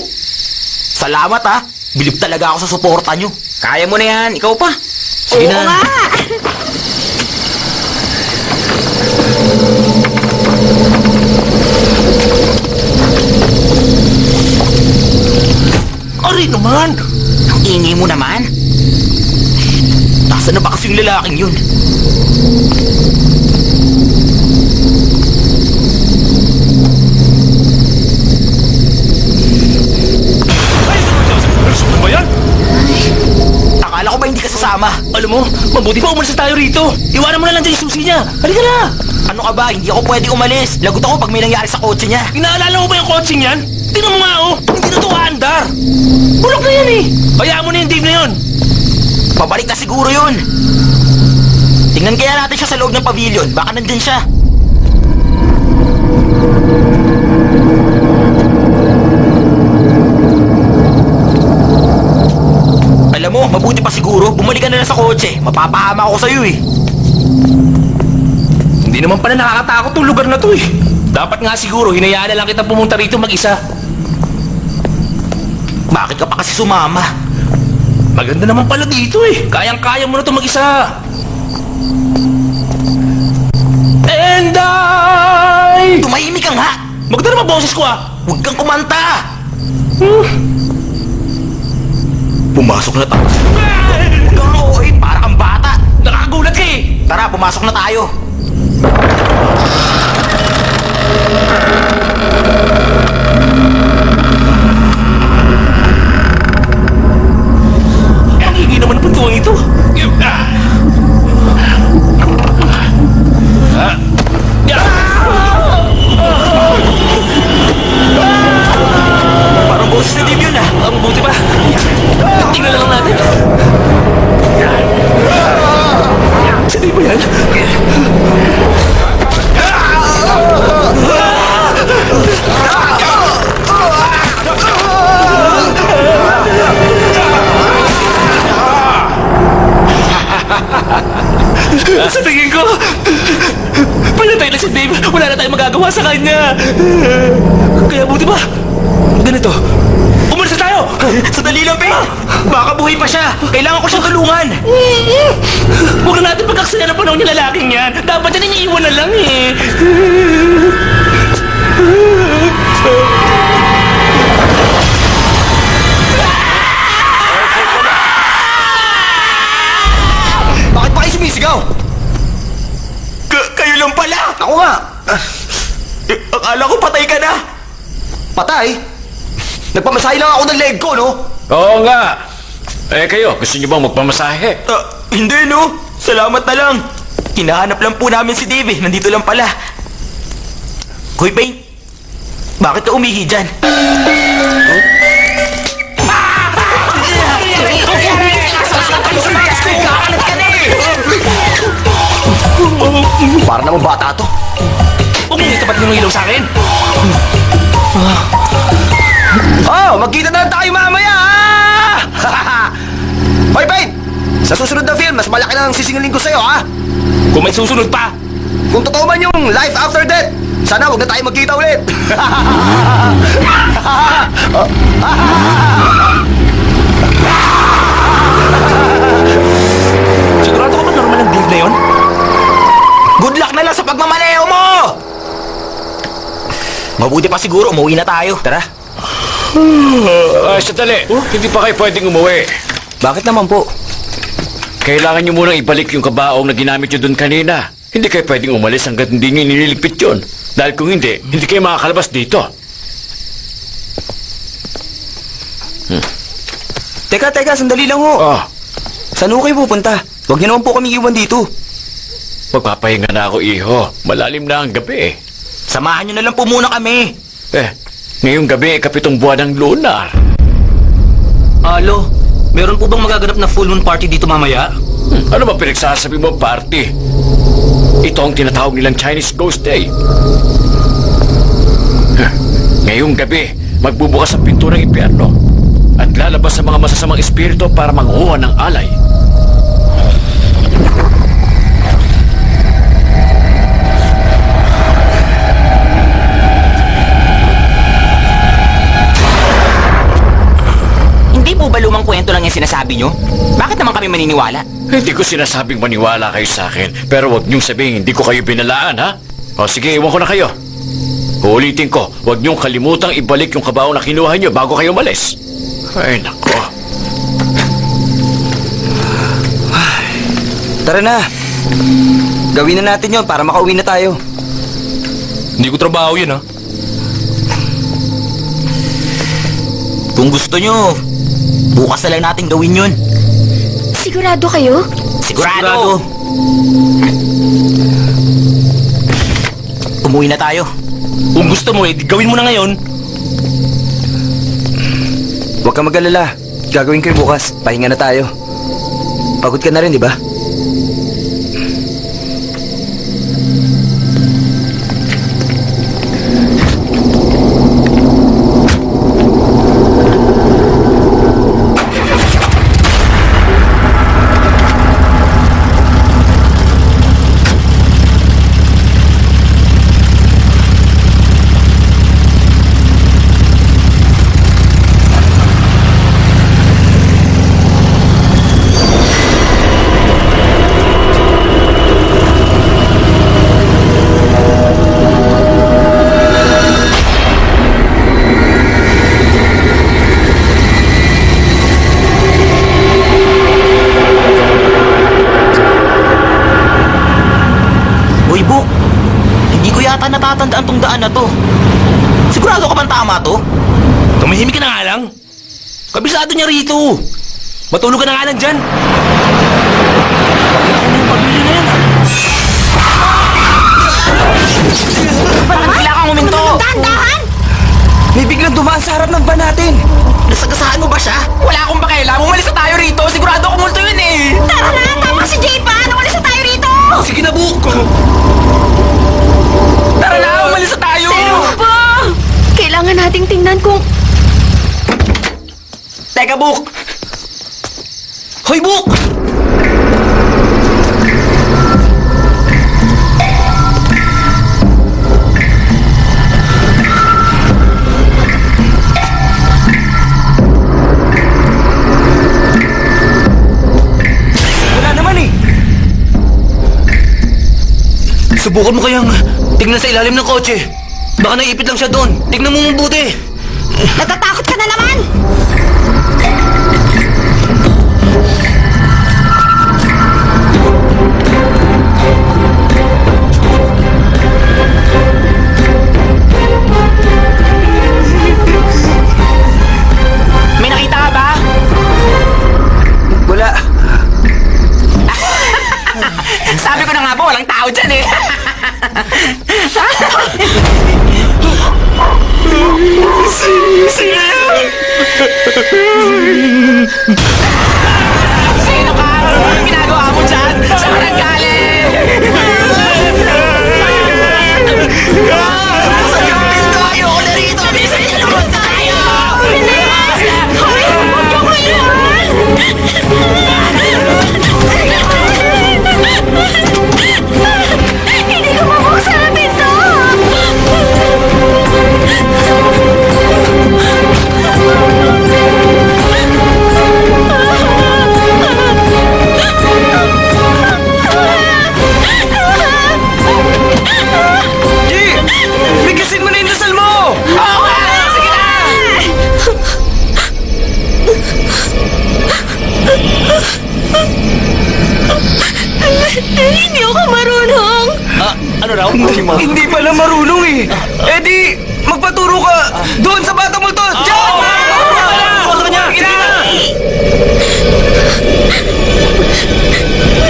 Salamat, ha? Bilib talaga ako sa suporta nyo. Kaya mo na yan. Ikaw pa. Sige Oo na. nga. Ari naman! Ang ingay mo naman. Nasaan na ba kasi yung lalaking yun? Ano ba yan? Akala ko ba hindi ka sasama? Alam mo, mabuti pa umalis na tayo rito. Iwanan mo na lang dyan yung susi niya. Halika na! Ano ka ba? Hindi ako pwede umalis. Lagot ako pag may nangyari sa kotse niya. Inaalala mo ba yung kotseng yan? Tingnan mo nga oh! Hindi na ito aandar! Bulok na yan eh! Hayaan mo na yung Dave na yun! Pabalik na siguro yun. Tingnan kaya natin siya sa loob ng pavilion. Baka nandyan siya. Alam mo, mabuti pa siguro. Bumalik ka na lang sa kotse. Mapapahama ako sa'yo eh. Hindi naman pala nakakatakot tong lugar na to eh. Dapat nga siguro, hinayaan na lang kita pumunta rito mag-isa. Bakit ka pa kasi sumama? Maganda naman pala dito eh. Kayang-kaya mo na to mag-isa. And Tumahimik ka nga! maganda naman boses ko ah! Huwag kang kumanta! Pumasok na tayo. Huwag kang ooy, para kang bata. Nakakagulat ka eh! Tara, pumasok na tayo. Ang higi naman ng pintuang ito. Parang boses na din yun ah. Ang buti pa. Tingnan na lang natin. Saan ba yan? Sa tingin ko, pinatay na si Dave. Wala na tayong magagawa sa kanya. Kaya buti ba? Ganito. Umalis na tayo! Sandali lang, Pe! Baka buhay pa siya! Kailangan ko siyang tulungan! Huwag na natin pagkaksaya ng panahon yung lalaking yan. Dapat yan iniiwan na lang eh. Bakit pa kayo sumisigaw? Kayo lang pala! Ako nga. Akala ko patay ka na! Patay? Nagpamasahe lang ako ng leg ko, no? Oo nga. Eh kayo, gusto niyo bang magpamasahe? Hindi no! Salamat na lang! Hinahanap lang po namin si Dave eh. Nandito lang pala. Hoy, Paint! Bakit ka umihi dyan? Para naman bata to. Huwag mong itapat yung ilaw sa akin. Oh, magkita na lang tayo mamaya, ha? Hoy, Pain! Sa susunod na film, mas malaki na ang sisingalin ko sa'yo, ha? Kung may susunod pa, Kung totoo man yung life after death, sana huwag na tayo magkita ulit. Sigurado ka ba normal ang grave na yon? Good luck na lang sa pagmamaneho mo! Mabuti pa siguro, umuwi na tayo. Tara. Ay, sandali. Hindi pa kayo pwedeng umuwi. Bakit naman po? Kailangan nyo munang ibalik yung kabaong na ginamit nyo doon kanina. Hindi kayo pwedeng umalis hanggat hindi nyo nililigpit yun. Dahil kung hindi kayo makakalabas dito. Teka, sandali lang ho. Oh, Saan ho kayo pupunta? Huwag niyo naman po kami iwan dito. magpapahinga na ako, iho. Malalim na ang gabi. Samahan nyo na lang po muna kami. Ngayong gabi, 7 buwan ng lunar. Alo, meron po bang magaganap na full moon party dito mamaya? Ano ba pinagsasabi mo, party? Ito ang tinatawag nilang Chinese Ghost Day. Ngayong gabi, magbubukas ang pinto ng impyerno at lalabas ang mga masasamang espiritu para manguha ng alay. Hindi po ba lumang kwento lang yung sinasabi nyo? Bakit naman kami maniniwala? Hindi ko sinasabing maniwala kayo sa akin, pero huwag niyong sabihin hindi ko kayo binalaan, ha? O sige, iwan ko na kayo. Uulitin ko, huwag niyong kalimutang ibalik yung kabaong na kinuha niyo bago kayo umalis. Ay, nako. Tara na. Gawin na natin yon para makauwi na tayo. Hindi ko trabaho yun, ha? Kung gusto nyo, bukas na lang natin gawin yun. Sigurado kayo? Sigurado. Umuwi na tayo. Kung gusto mo, gawin mo na ngayon. Huwag kang mag-alala. Gagawin ko yung bukas. Pahinga na tayo. Pagod ka na rin, di ba? Uy, Buk! Hindi ko yata natatandaan tong daan na to. Sigurado ka bang tama to? Tumahimik ka na nga lang. Kabisado niya rito. Matulog ka na nga lang dyan. Ano yung pamilya na yan, ha? Parang bigla kang huminto! Dahan-dahan! May biglang dumaan sa harap ng van natin. Nasagasaan mo ba siya? Wala akong pakialam. Umalis na tayo rito. Sigurado ako multo yun eh. Tara na! Tama si Jay pa! Umalis na tayo rito! Sige na, Buk. Tara na! Umalis na tayo! Pero pa! Kailangan nating tingnan kung... Teka, Buk! Hoy, Buk! Wala naman eh. Subukan mo kayang tingnan sa ilalim ng kotse. Baka naiipit lang siya doon. Tignan mo mabuti. Natatakot ka na naman! May nakita ka ba? Wala. Sabi ko na nga po, walang tao dyan eh. Sino ka? Anong ginagawa mo dyan? Saan ka nanggaling? Sagapin tayo! Ako na rito! Bilisan niyo naman tayo! Hoy! Huwag ka ngayon! Hindi Hindi ako marunong. Ano raw? Hindi pala marunong eh. Eh di, magpaturo ka doon sa bata mo to. Diyan! Bukas ka niya! Sige na!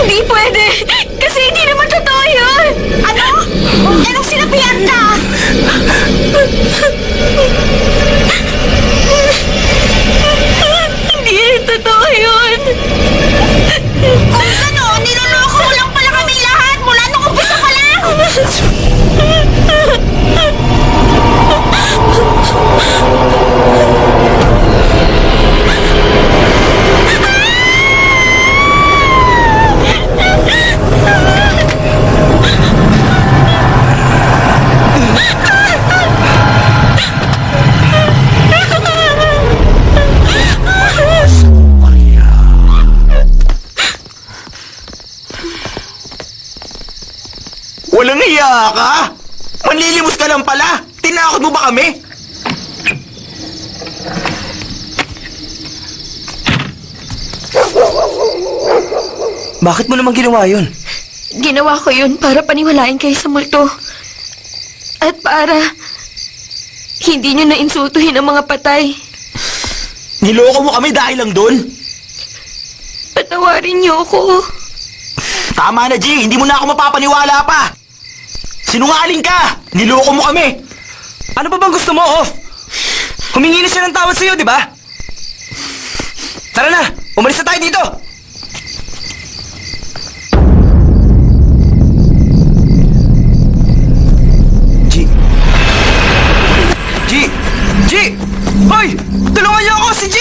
Hindi pwede. Kasi hindi naman totoo yun. Ano? Anong sinabihan ka? Hindi rin totoo yun. Kung gano'n, niloloko mo lang pala kami lahat mula nung umpisa pa lang. Walang iya ka? Manlilimos ka lang pala? Tinakot mo ba kami? Bakit mo naman ginawa yun? Ginawa ko yun para paniwalain kayo sa multo. At para hindi nyo na-insultuhin ang mga patay. Niloko mo kami dahil lang doon? Patawarin niyo ako. Tama na, G. Hindi mo na ako mapapaniwala pa. Sinungaling ka! Niloko mo kami! Ano pa bang gusto mo, Off? Humingi na siya ng tawad sa'yo, di ba? Tara na! Umalis na tayo dito! G! G! G! Hoy! Tulungan niyo ako, si G!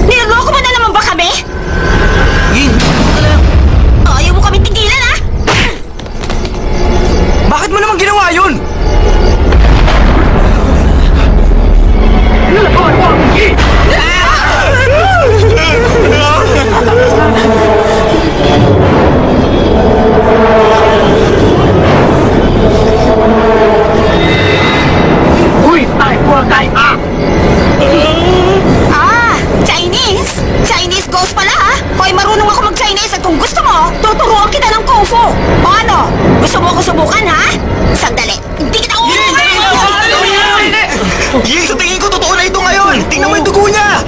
Niloloko mo na naman ba kami? Ying! Ayaw mo kami tigilan, ha? Bakit mo naman ginawa yun? Chinese? Chinese ghost pala, ha? Hoy, marunong ako mag-Chinese at kung gusto mo, tuturuan kita ng Kung Fu. O ano? Gusto mo ako subukan, ha? Sandali. Hindi kita Ying, sa tingin ko totoo na ito ngayon! Tingnan mo yung dugo niya!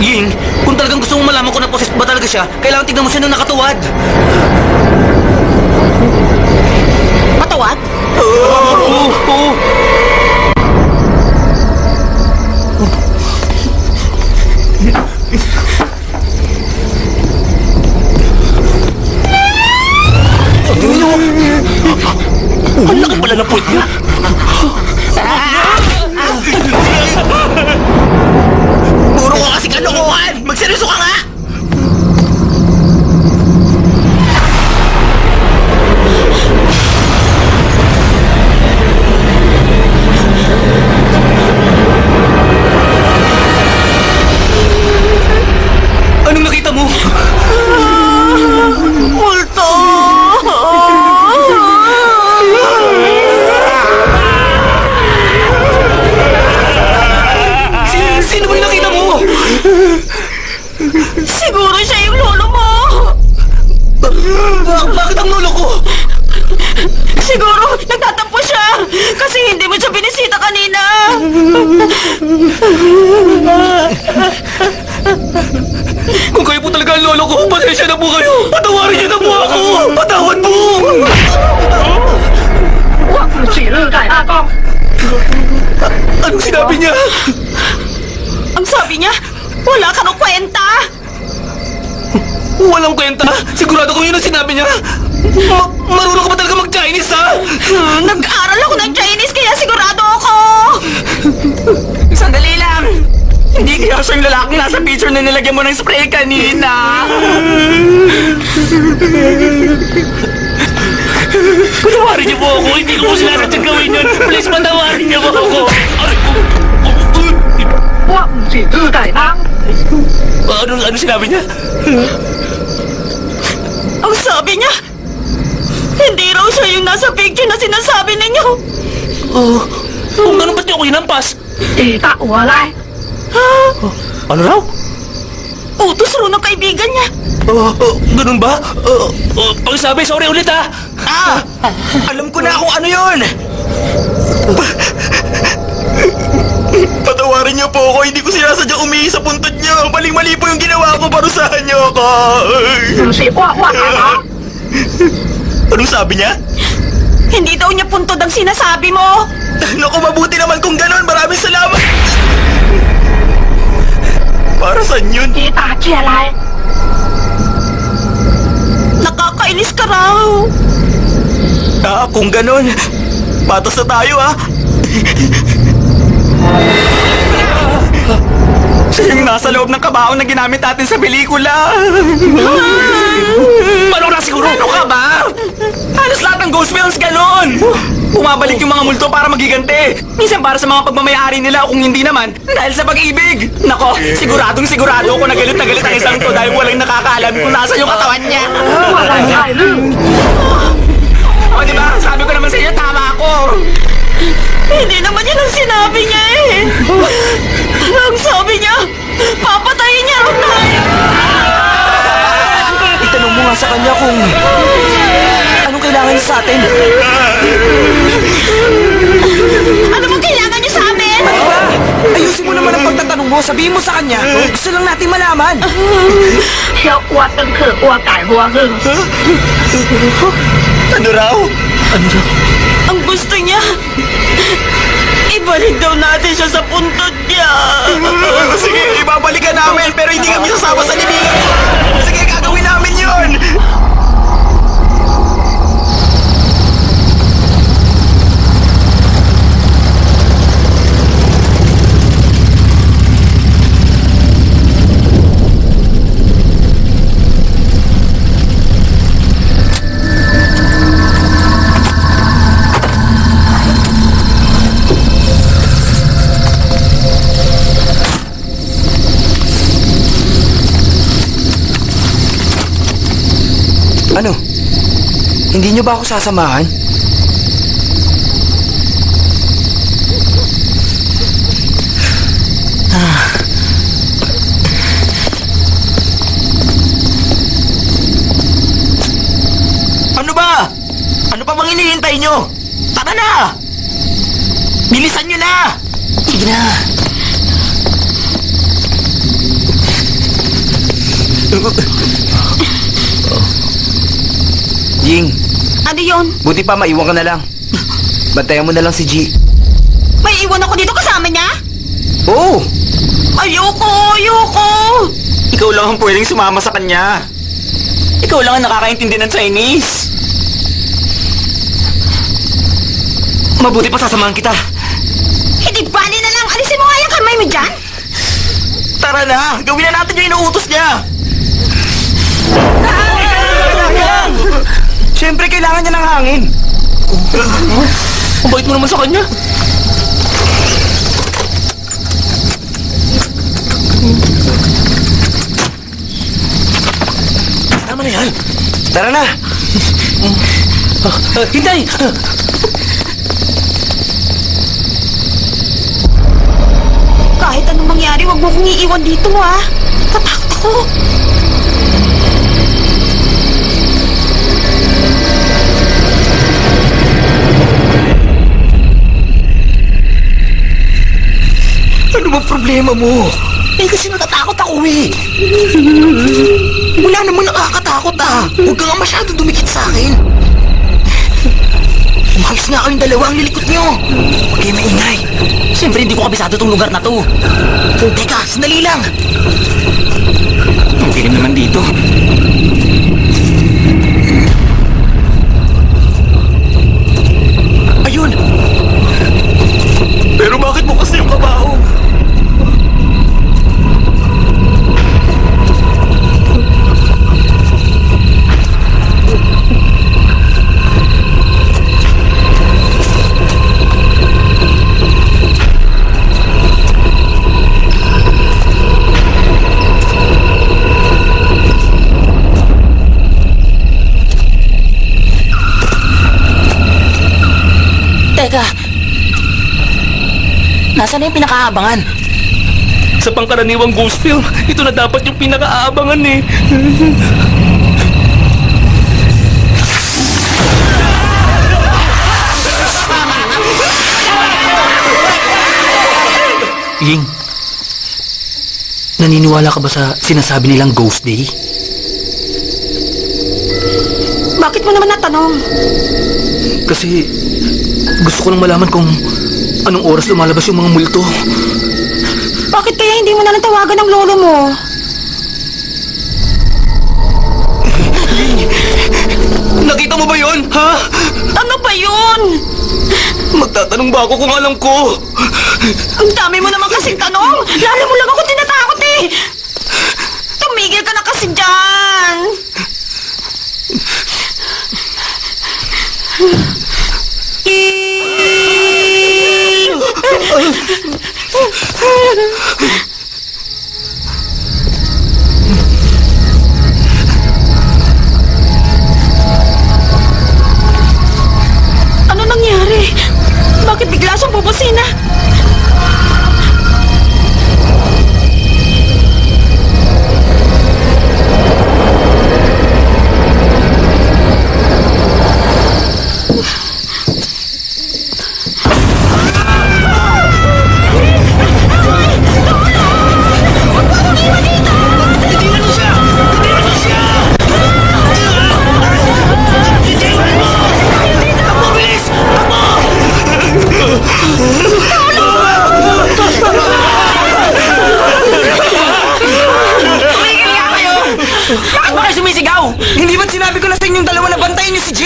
Ying, kung talagang gusto mo malaman kung na-possessed ba talaga siya, kailangan tignan mo siya nung nakatuwad. Matawad? Oo. Ang laki pala ng puwet niya. Puro ka kasi kalokohan! Magseryoso ka nga! Anong nakita mo? Multo! Sino ba yung nakita mo? Siguro siya yung lolo mo! Bakit ang lolo ko? Siguro nagtatampo siya kasi hindi mo siya binisita kanina. Kung kayo po talaga ang lolo ko, pasensya na po kayo! Patawarin niyo na po ako! Patawad po! Anong sinabi niya? Ang sabi niya, wala ka nang kwenta. Walang kwenta? Sigurado kung yun ang sinabi niya? Marunong ka ba talaga mag-Chinese, ha? Nag-aaral ako ng Chinese kaya sigurado ako. Sandali lang! Hindi kaya siya yung lalaking nasa picture na nilagyan mo ng spray kanina! Patawarin niyo po ako. Hindi ko po sinasadyang gawin yun. Please, patawarin niyo po ako. Ano sinabi niya? Ang sabi niya, hindi raw siya yung nasa picture na sinasabi ninyo. Kung ganun ba't niyo ako hinampas? Ano raw? Utos ro ng kaibigan niya. Ganun ba? Pagsabi, sorry ulit ha! Alam ko na kung ano yun! Patawarin niyo po ako, hindi ko sinasadyang umihi sa puntod niyo. Maling-mali po yung ginawa ko, parusahan niyo ako. Anong sabi niya? Hindi daw niya puntod ang sinasabi mo. Naku, mabuti naman kung ganon. Maraming salamat. Para saan yun? Nakakainis ka raw. Kung ganon, patas na tayo Siya yung nasa loob ng kabaong na ginamit natin sa pelikula. Paano na siguro? Ano ka ba? Halos lahat ng ghost films ganon. Bumabalik yung mga multo para magiganti. Minsan para sa mga pagmamayari nila, kung hindi naman, dahil sa pag-ibig. Nako, sigurado ako na galit ang isang to dahil walang nakakaalam kung nasa yung katawan niya. O diba, sabi ko naman sa inyo, tama ako. Hindi naman yun ang sinabi niya eh. Ang sabi niya, papatayin niya raw tayo. Itanong mo nga sa kanya kung anong kailangan niya sa atin. Ano bang kailangan niyo sa amin? Ayusin mo naman ang pagtatanong mo. Sabihin mo sa kanya. Gusto lang natin malaman. Ano raw? Ang gusto niya, ibalik daw natin siya sa puntod niya. Sige, ibabalikan namin pero hindi kami sasama sa libingan. Sige, gagawin namin yun. Ano? Hindi niyo ba ako sasamahan? Ano ba? Ano pa bang hinihintay niyo? Tara na! Bilisan niyo na! Sige na! Jing, Ano yun? buti pa maiwan ka na lang. Bantayan mo na lang si G. May iwan ako dito kasama niya? Oo! Ayoko! Ikaw lang ang pwedeng sumama sa kanya. Ikaw lang ang nakakaintindi ng Chinese. Mabuti pa sasamahan kita. Hindi bali na lang. Alisin mo nga yung kamay mo dyan. Tara na! Gawin na natin yung inuutos niya! Siyempre, kailangan niya ng hangin. Ang bait mo naman sa kanya. Tama na yan. Tara na! Hintay! Kahit anong mangyari, wag mo kong iiwan dito ha. Tatakot ako. Ano ba problema mo? Eh kasi natatakot ako eh. Wala namang nakakatakot Huwag ka nga masyado dumikit sa akin. Umayos nga kayong dalawa ang lilikot nyo. Huwag kayo maingay. Siyempre hindi ko kabisado tong lugar na to. Teka, sandali lang. Ang dilim naman dito. Ayun! Pero bakit bukas na yung kabaong? Teka, nasaan na yung pinakaabangan? Sa pangkaraniwang ghost film, ito na dapat yung pinaka-aabangan eh. Ying, naniniwala ka ba sa sinasabi nilang Ghost Day? Bakit mo naman natanong? Kasi gusto ko lang malaman kung anong oras lumalabas yung mga multo. Bakit kaya hindi mo na lang tawagan ng lolo mo? Nakita mo ba yon, ha? Ano ba yun? Magtatanong ba ako kung alam ko? Ang dami mo naman kasing tanong. Lalo mo lang ako tinatakot eh. Tumigil ka na kasi dyan. Ano nangyari? Bakit bigla siyang bubusina? Bakit ba kayo sumisigaw? Hindi ba't sinabi ko na sa inyong dalawa na bantayan niyo si G?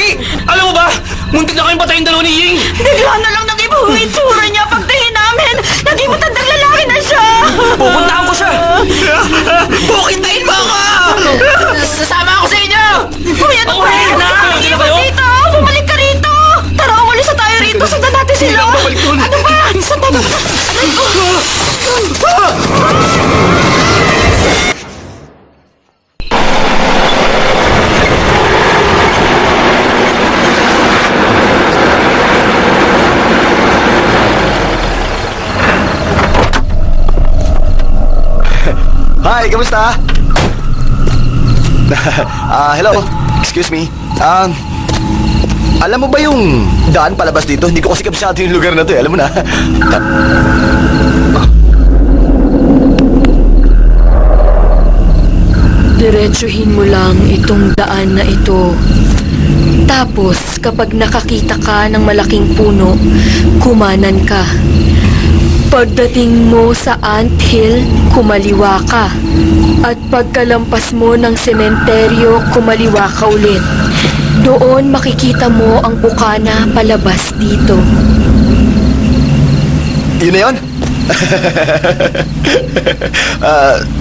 Alam mo ba, muntik na kayong patayin dalawa ni Ying. Bigla na lang nag-iba yung itsura niya pagtingin namin. Naging matandang lalaki na siya. Pupuntahan ko siya! Bukintayin mo ako! Sasama ako sa inyo! Kuya, ano ba? Bumalik ka na! Bumalik Ano kayo? dito! Bumalik ka rito! Tara, umalis na tayo rito. Sundan natin sila. babalik dun. Ano ba? Sundan natin. Aray ko. Hi, kamusta? Hello. Excuse me. Alam mo ba yung daan palabas dito? Hindi ko kasi kabisado yung lugar na to, eh. Alam mo na. Diretsuhin mo lang itong daan na ito. Tapos, kapag nakakita ka ng malaking puno, kumanan ka. Pagdating mo sa anthill, kumaliwa ka. At pagkalampas mo ng sementeryo, kumaliwa ka ulit. Doon makikita mo ang bukana palabas dito. Yun na yun?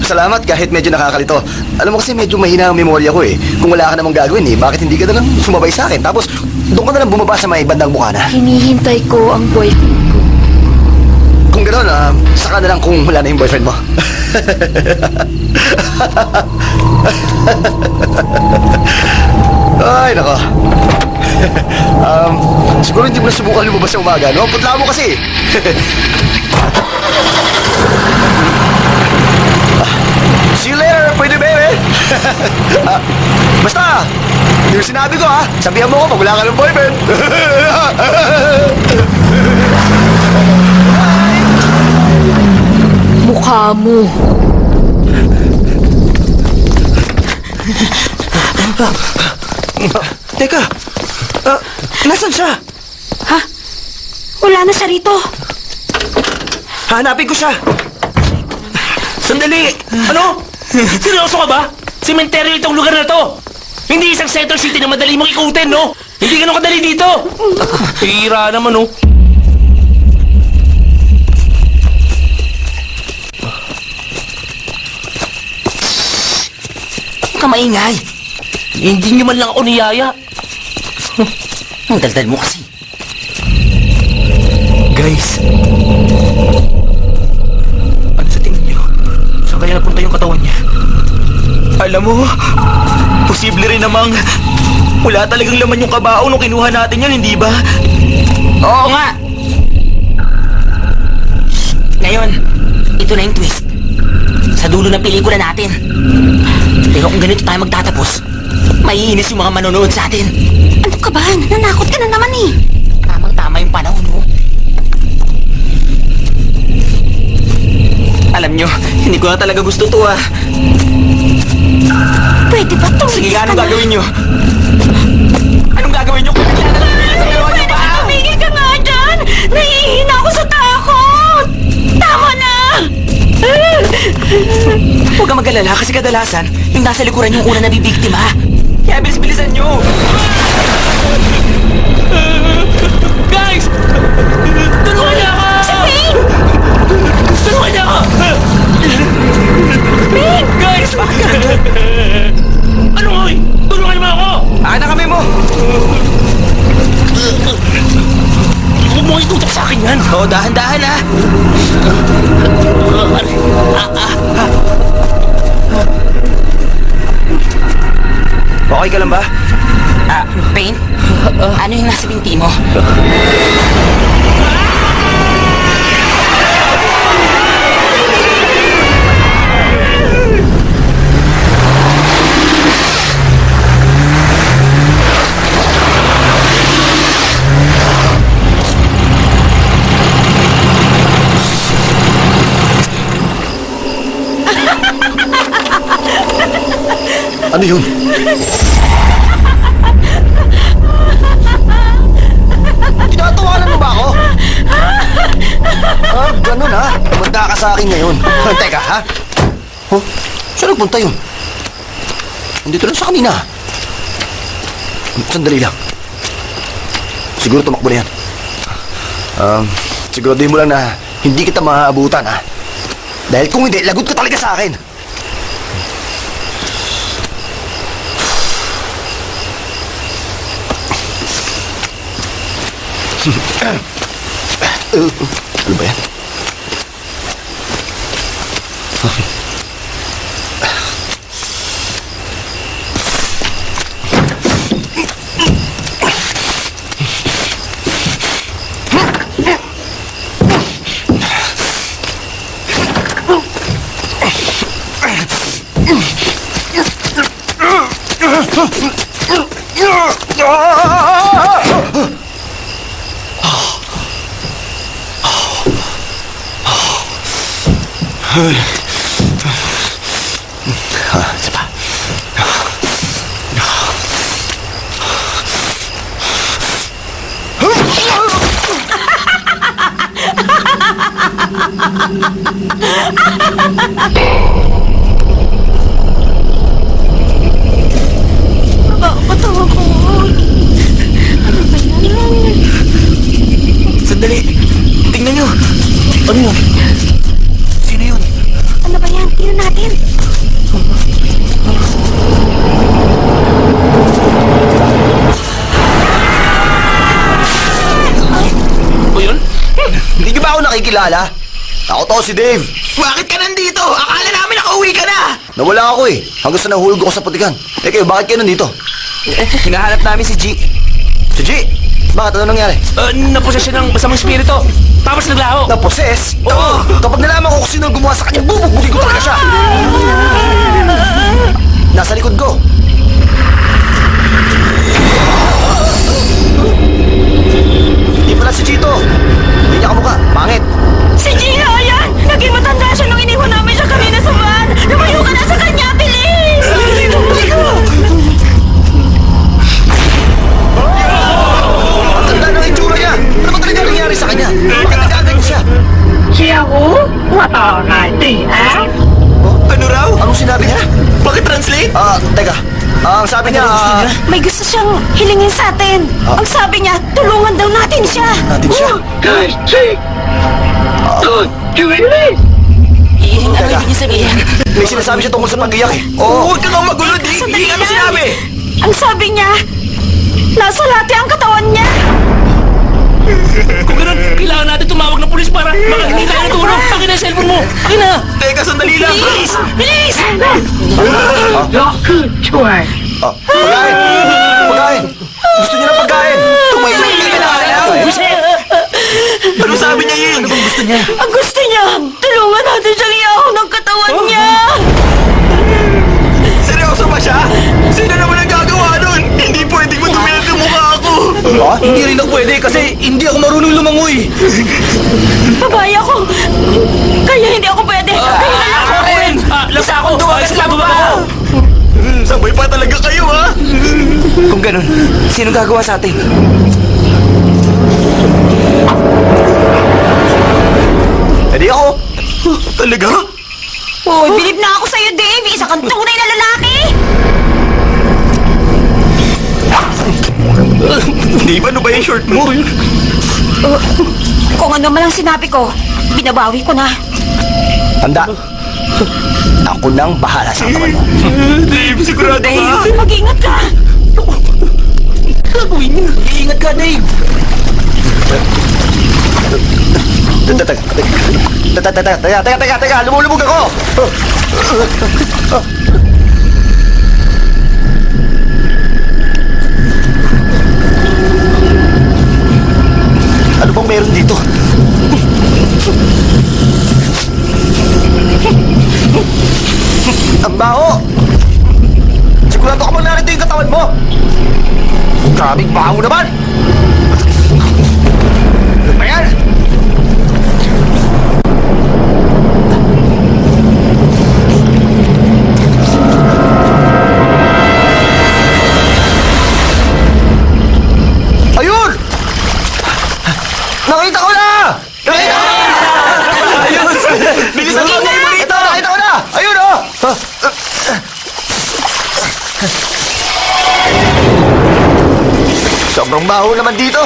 Salamat kahit medyo nakakalito. Alam mo kasi medyo mahina ang memorya ko eh. Kung wala ka namang gagawin eh, bakit hindi ka na lang sumabay sa akin? Tapos doon ka na lang bumaba sa may bandang bukana. Hinihintay ko ang boyfriend ko. Kung gano'n, saka na lang kung wala na yung boyfriend mo. Ay, nako. Siguro hindi mo na subukan lumabas sa umaga, no? Ang putla mo kasi. See you later, pwede baby. Basta, yung sinabi ko ha, sabihan mo ko pag wala ka ng boyfriend. Mukha mo. Teka, nasan siya? Ha? Wala na siya rito. Hanapin ko siya. Sandali! Ano? Seryoso ka ba? Sementeryo itong lugar na to! Hindi isang Central City na madali mong ikutin, no? Hindi ganun kadali dito! Hira naman, no? Huwag ka maingay. Hindi niyo man lang ako niyaya. Ang daldal mo kasi. Guys, ano sa tingin niyo? Saan kaya napunta yung katawan niya? Alam mo, posible rin namang wala talagang laman yung kabao nung kinuha natin yan, hindi ba? Oo nga! Ngayon, ito na yung twist. sa dulo ng pelikula natin. Pero kung ganito tayo magtatapos, maiinis yung mga manonood sa atin. Ano ka ba? Nananakot ka na naman eh. Tamang-tama yung panahon mo. Alam nyo, hindi ko na talaga gusto to ah. Pwede ba tumigil Sige nga, ka anong na? gagawin nyo? Anong gagawin nyo? Kung hindi na lang sa dalawa nyo pa! Tumigil ka nga dyan! Nahihina ako sa takot! Tama na! Huwag kang mag-alala kasi kadalasan, yung nasa likuran yung una nabibiktima. Kaya bilis-bilisan nyo! Guys! Tulungan niyo ako! Si Bing! Tulungan niyo ako! Guys! Ano hoy? Tulungan niyo ako! Akin na kami mo! Huwag mo itutok sa akin yan! Oo, dahan-dahan ah! Okay ka lang ba? Pain? Ano yung nasa binti mo? Ano yun? Tinatawanan mo ba ako? Ganun ha? Manda ka sa akin ngayon. Teka, ha? Oh, saan nagpunta yun? Nandito lang sa kanina. Sandali lang. Siguro tumakbo na yan. Siguraduhin mo lang na hindi kita maaabutan, ha? Dahil kung hindi, lagot ka talaga sa akin. Ano ba yan? Isa pa. Sandali! Tingnan nyo! Ano yun? Sino yun? Ano ba yan? Tingnan natin. O yun? Hindi niyo ba ako nakikilala? Ako to si Dave. Bakit ka nandito? Akala namin nakauwi ka na! Nawala ako eh. Hanggang sa nahulog ako sa putikan. Eh kayo, bakit kayo nandito? Hinahanap namin si G. Si G, bakit ano nangyari? Naposes siya ng masamang spirito. Tapos naglaho. Na-possess? Oo. Kapag nalaman ko kung sino ang gumawa sa kanya, bubugbugin ko talaga siya. Nasa likod ko. Hindi pala si Chito. Hindi niya kamukha. Pangit. Si Gina, yan! Naging matanda siya nung iniwan namin siya kanina sa van! Lumayo ka na sa kanya, bilis! Ang tanda ng itsura niya. Ano ba talaga nangyari sa kanya? Bakit nagaganyan siya? Ano raw? Anong sinabi niya? Bakit translate? Teka. Ang sabi niya, May gusto siyang hilingin sa atin. Ang sabi niya, tulungan daw natin siya. natin siya. Ano Teka. ibig niya sabihin? May sinasabi siya tungkol sa pag-iyak eh. Oo. Huwag kang magulo, Dave! Sandali Hindi ano lang. sinabi! Ang sabi niya, nasa lati ang katawan niya. Kung ganun, kailangan natin tumawag ng pulis para makahingi tayo ng tulong. Akin na yung cellphone mo. Akin na. Teka, sandali lang! Bilis! Bilis! Pagkain! Pagkain! Gusto niya ng pagkain! Tumahimik ka na alam! Ano sabi niya yun? Ano bang gusto niya? Ang gusto niya, tulungan natin siyang iahon ng katawan niya. pwede kasi hindi ako marunong lumangoy. Babae ako. Kaya hindi ako pwede. Kaya na lang. Ako rin! Lasa ako! Ayos lang ba ako? Sabay pa talaga kayo, ha? Kung ganun, sinong gagawa sa atin? Hindi ako. Talaga? Uy, bilib na ako sa'yo, Dave. Isa kang tunay na lalaki. Dave, ano ba yung short mo? Kung ano man ang sinabi ko, binabawi ko na. Tanda. Ako nang bahala sa katawan mo. Dave, sigurado ka? Dave, mag-ingat ka. Gagawin niya. Iingat ka, Dave. Teka, lumulubog ako! Ano bang meron dito? Ang baho! Sigurado ka bang narito yung katawan mo? Grabing baho naman! Ano ba yan? Ayun! Nakita ko na! Nakita ko na! Ayos! Bilisan mo na yung Ito, nakita ko na! Ayun, oh! Sobrang baho naman dito.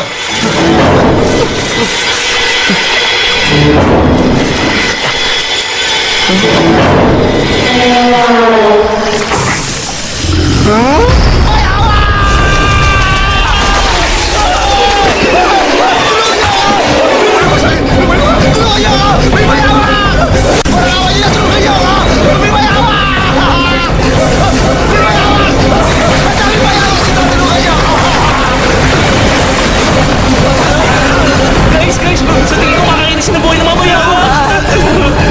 Guys! Sa tingin ko makakainis ng buhay ng mga mayawa!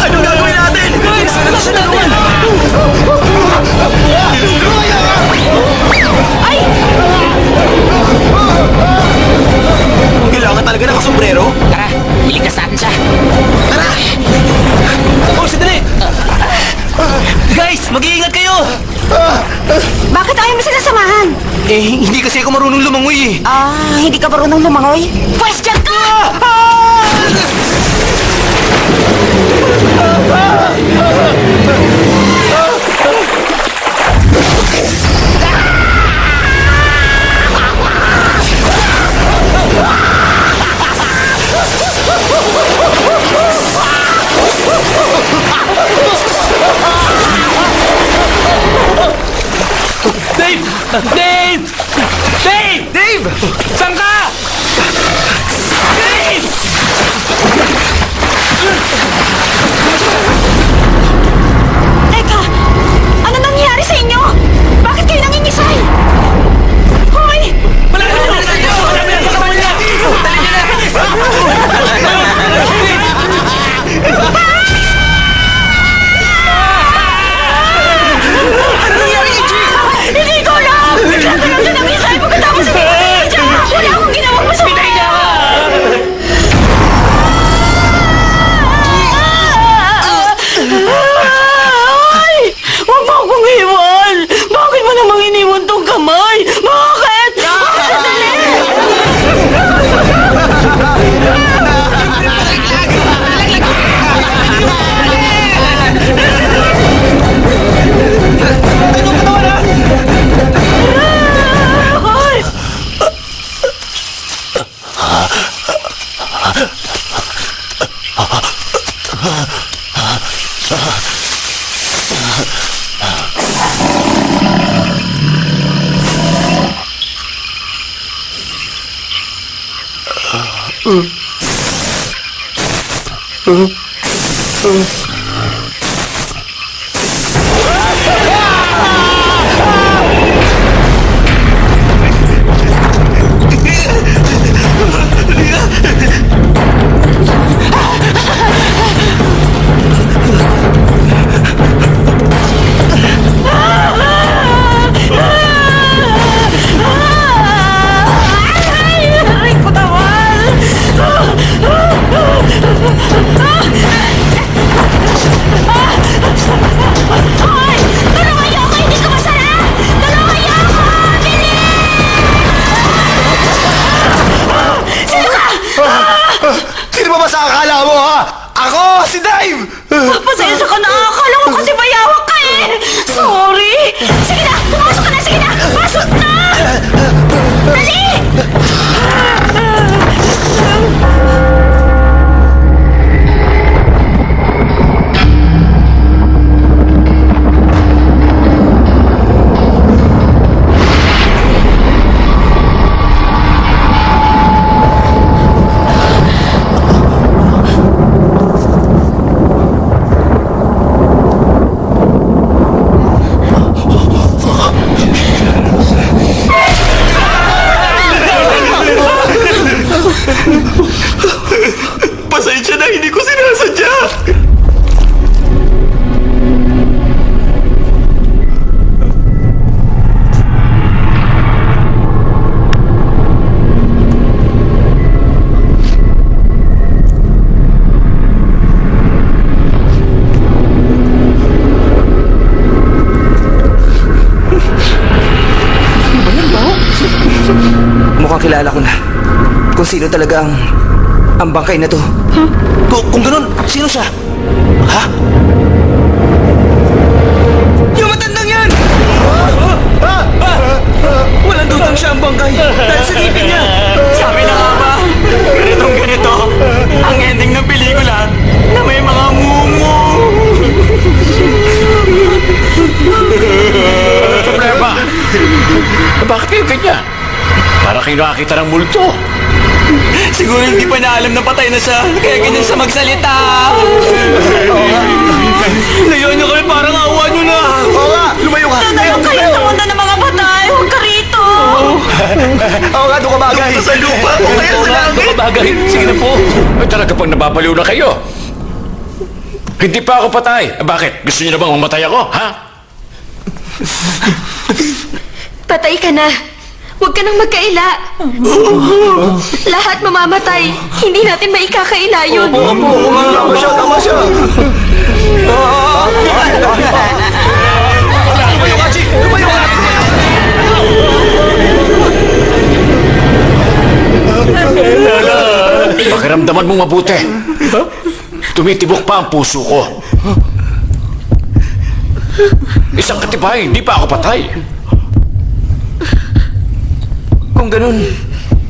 Anong gagawin natin? Guys! Nasaan natin? Kailangan talaga ng kasombrero? Tara, iligtas natin siya. Oh, sandali! Guys, mag-iingat kayo! Bakit ayaw mo sila samahan? Eh, hindi kasi ako marunong lumangoy eh. Hindi ka marunong lumangoy? Pwes dyan ka! Dave! Dave! Dave! Dave! Saan ka? Dave! Teka! Ano nangyari sa inyo? Bakit kayo nangingisay? Hoy! Malapit na sa inyo! Malapit na sa kanya! Dali niyo na! Hindi ko alam! Bigla ka lang siya nangisay pagkatapos sa pinatay siya! Wala akong ginawang masama! Pitay niya ka! Ay! Huwag mo akong iwan! Bakit mo namang iniwan tong kamay? Bakit? Sandali! Ay! Ay, ko naman! Sige na! Pumasok ka na! Sige na! Pasok na! Dali! Pasensya na, hindi ko sinasadya. Mukhang kilala ko na kung sino talaga ang bangkay na to. Kung ganun, sino siya? Ha? Yung matandang yan! Walang dudang siya ang bangkay dahil sa ngipin niya. Sabi na nga ba, ganito, ang ending ng pelikula na may mga mumu. Problema! Bakit kayo ganyan? Para kayo nakakita ng multo. Siguro hindi pa na alam na patay na siya, kaya ganyan siya magsalita. Layuan niyo kami, parang awa niyo na. Oo nga, lumayo ka. Nanayo kayo sa mundo ng mga patay! Huwag ka rito! Oo nga, doon ka bagay. Sa lupa, o kaya sa langit. Kabagay, sige na po. Ay, talaga pang nababaliw na kayo. Hindi pa ako patay. Bakit? Gusto niyo na bang mamatay ako, ha? Patay ka na. Huwag ka nang magkaila. Lahat mamamatay. Hindi natin maikakaila yun. Tama siya, tama siya. Lumayo ka, Chi! Lumayo ka! Pakiramdaman mong mabuti. Tumitibok pa ang puso ko. Isang katibay, hindi pa ako patay. Kung ganun,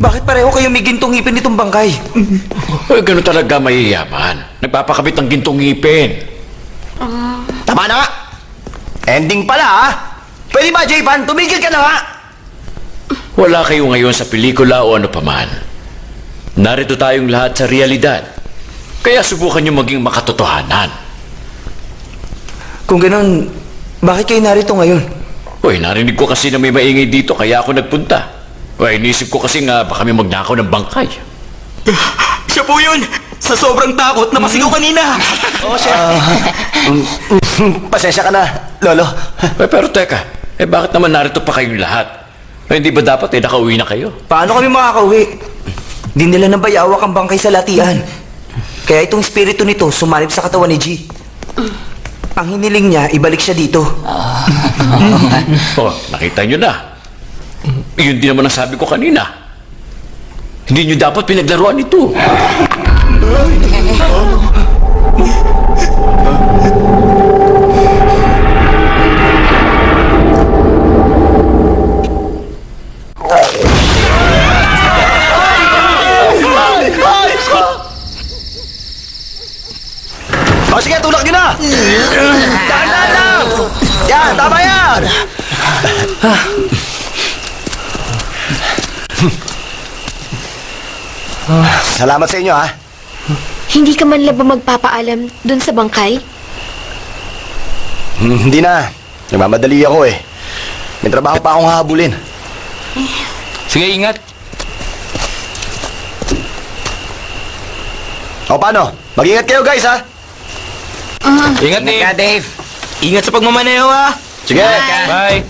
bakit pareho kayo may gintong ngipin nitong bangkay? Ay, ganun talaga mahiyaman. Nagpapakabit ng gintong ngipin. Tama na nga! Ending pala, ha? Pwede ba, J-Pan? Tumigil ka na nga! Wala kayo ngayon sa pelikula o ano paman. Narito tayong lahat sa realidad. Kaya subukan niyo maging makatotohanan. Kung ganun, bakit kayo narito ngayon? Uy, narinig ko kasi na may maingay dito kaya ako nagpunta. Uy, inisip ko kasi nga baka may magnakaw ng bangkay. Siya po yun! Sa sobrang takot na masigaw kanina! Oo, siya. Pasensya ka na, Lolo. Pero teka, bakit naman narito pa kayong lahat? Hindi ba dapat nakauwi na kayo? Paano kami makakauwi? Di nila nabayawak ang bangkay sa latian. Kaya itong espiritu nito sumalib sa katawan ni G. Ang hiniling niya, ibalik siya dito. Oh, nakita nyo na. Yun din naman ang sabi ko kanina. Hindi nyo dapat pinaglaruan ito. O sige, tulak nyo na! Dahan-dahan lang! Yan, tama yan! Salamat sa inyo, ha? Hindi ka man lang ba magpapaalam dun sa bangkay? Hindi na. Nagmamadali ako eh. May trabaho pa akong hahabulin. Sige, ingat. O paano? Mag-ingat kayo guys, ha? Ingat, Dave. Dave. Ingat sa pagmamaneho, ha? Sige. Bye.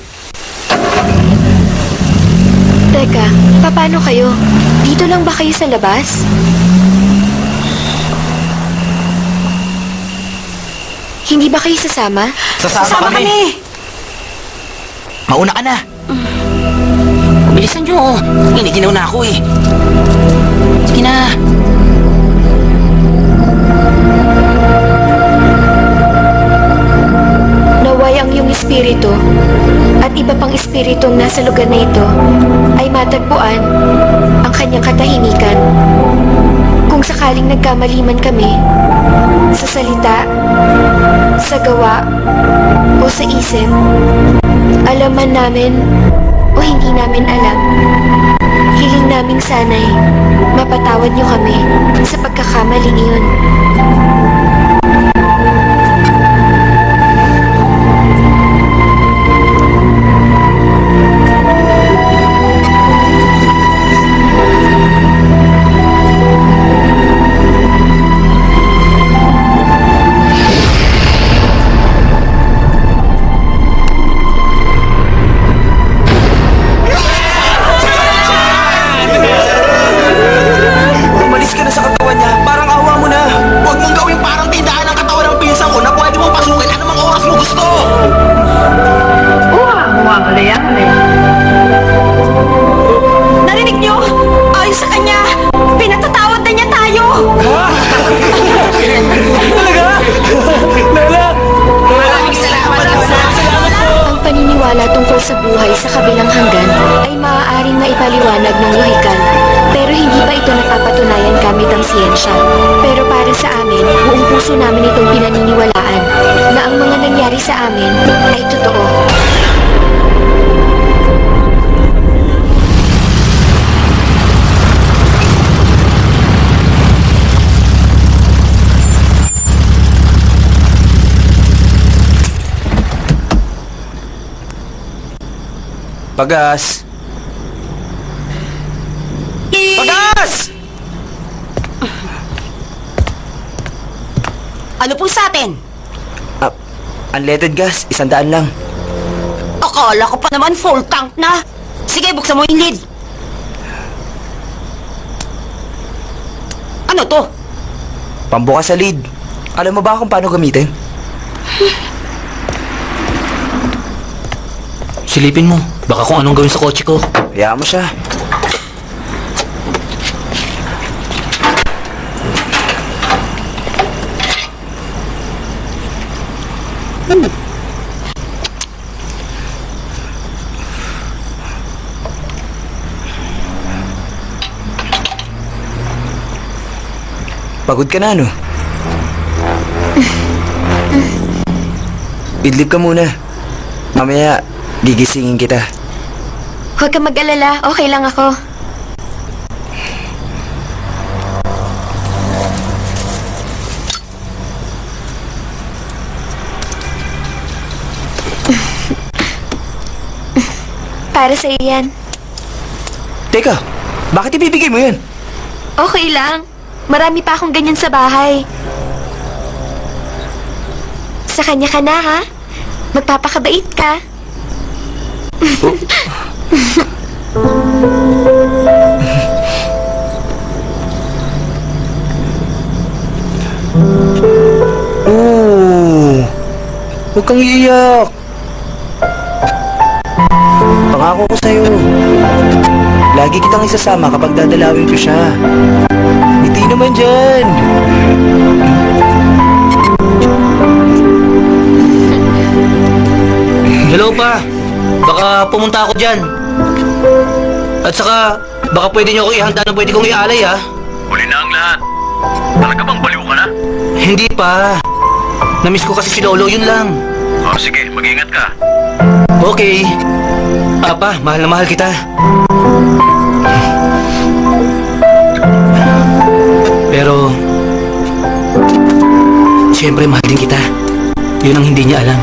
Teka, paano kayo? Dito lang ba kayo sa labas? Hindi ba kayo sasama? Sasama kami! Mauna ka na. Bilisan nyo. Iniginaw na ako eh. Sige na. Naway ang iyong espiritu at iba pang espiritong nasa lugar na ito ay matagpuan ang kanyang katahimikan. Kung sakaling nagkamali man kami sa salita, sa gawa, o sa isip, alam man namin o hindi namin alam, hiling naming sana'y mapatawad niyo kami sa pagkakamaling iyon. Umalis ka na sa katawan niya. Parang awa mo na. Huwag mong gawing parang tindahan ng katawan ng pinsan ko na pwede mong pasukin anumang oras mo gusto. Narinig niyo? Ayon sa kanya, pinatatawad na niya tayo! Ang paniniwala tungkol sa buhay sa kabilang hanggan ay maaaring maipaliwanag ng lohikal, pero hindi pa ito napapatunayan gamit ang siyensya. Pero para sa amin, buong puso namin itong pinaniniwalaan na ang mga nangyari sa amin ay totoo. Pagas! Pagas! Ano po sa atin? Unleaded gas, 100 lang. Akala ko pa naman full tank na. Sige, buksan mo yung lid. Ano to? Pambukas sa lid. Alam mo ba kung paano gamitin? Silipin mo. Baka kung anong gawin sa kotse ko. Hayaan mo siya. Pagod ka na, no? Idlip ka muna. Mamaya, gigisingin kita. Huwag kang mag-alala, okay lang ako. Para sa iyan. Teka, bakit ibibigay mo yan? Okay lang. Marami pa akong ganyan sa bahay. Sa kanya ka na, ha? Magpapakabait ka. Oo. Huwag kang iiyak. Pangako ko sa'yo. Lagi kitang isasama kapag dadalawin ko siya. Ngiti naman dyan. Hello pa. Baka pumunta ako dyan. At saka, baka pwede niyo ako ihanda na pwede kong ialay ha. Huli na ang lahat. Talaga bang baliw ka na? Hindi pa. Namiss ko kasi si Lolo, yun lang. O sige, mag-ingat ka. Okay. Apa, mahal na mahal kita. Pero, siyempre mahal din kita. Yun ang hindi niya alam.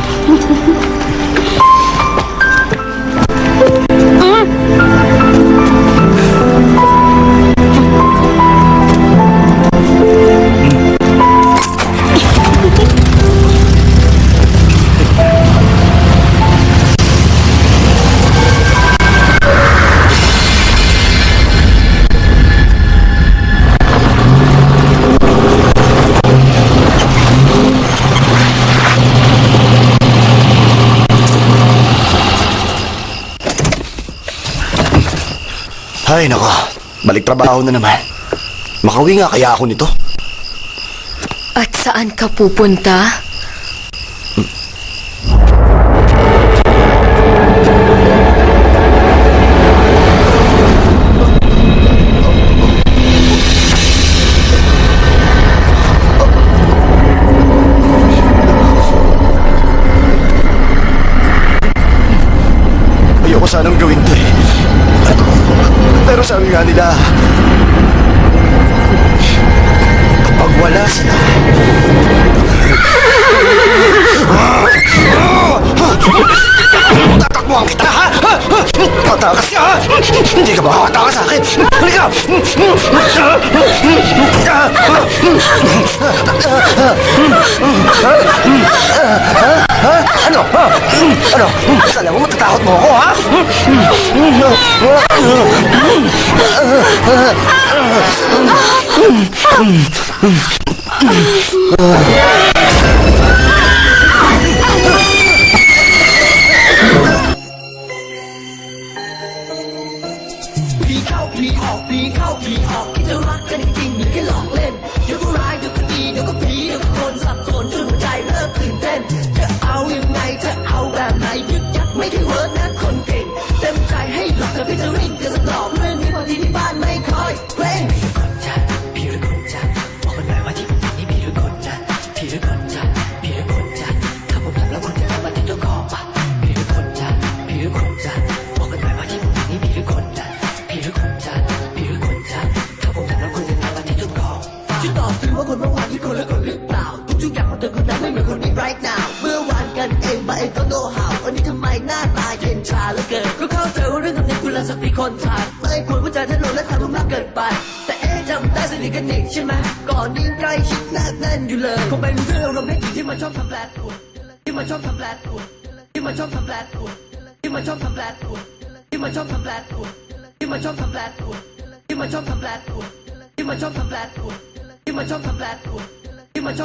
Ay, nako. Balik trabaho na naman. Makauwi nga kaya ako nito. At saan ka pupunta? sanang gawin to eh. Pero sabi nga nila, kapag wala sila, tatakbuhan kita, ha? Matakas ka, ha? Hindi ka makakatakas sa akin. Halika! Ano? Ano? Akala mo matatakot mo ako, ha?ฉันตอบถึงว่าคนเมื่อวานที่คนละคนหรือเปล่าทุกอย่างของเธอคนนั้นไม่เหมือนคนนี้ right now เมื่อวานกันเองbut I don't know how วันนี้ทำไมหน้าตาเย็นชาเหลือเกินก็เข้าใจว่าเรื่องตำแหน่งคุณละสักทีคนทานไม่ควรพูดจาทะนุและทำมากเกินไปแต่จำได้สนิทกันนี่ใช่ไหมก่อนนี้ใกล้ชิดแนบแน่นอยู่เลยคงเป็นเรื่องรำเล็กที่มันชอบทำแปลกปวดที่มันชอบทำแปลกปวดที่มันชอบทำแปลกปวดที่มันชอบทำแปลกปวดที่มันชอบทำแปลกปวดที่มันชอบทำแปลกปวดที่มันชอบทำแปลกปวดที่มันชอบทำแปลกปวดที่มันชอบทำแปลกปวดที่มันชอบ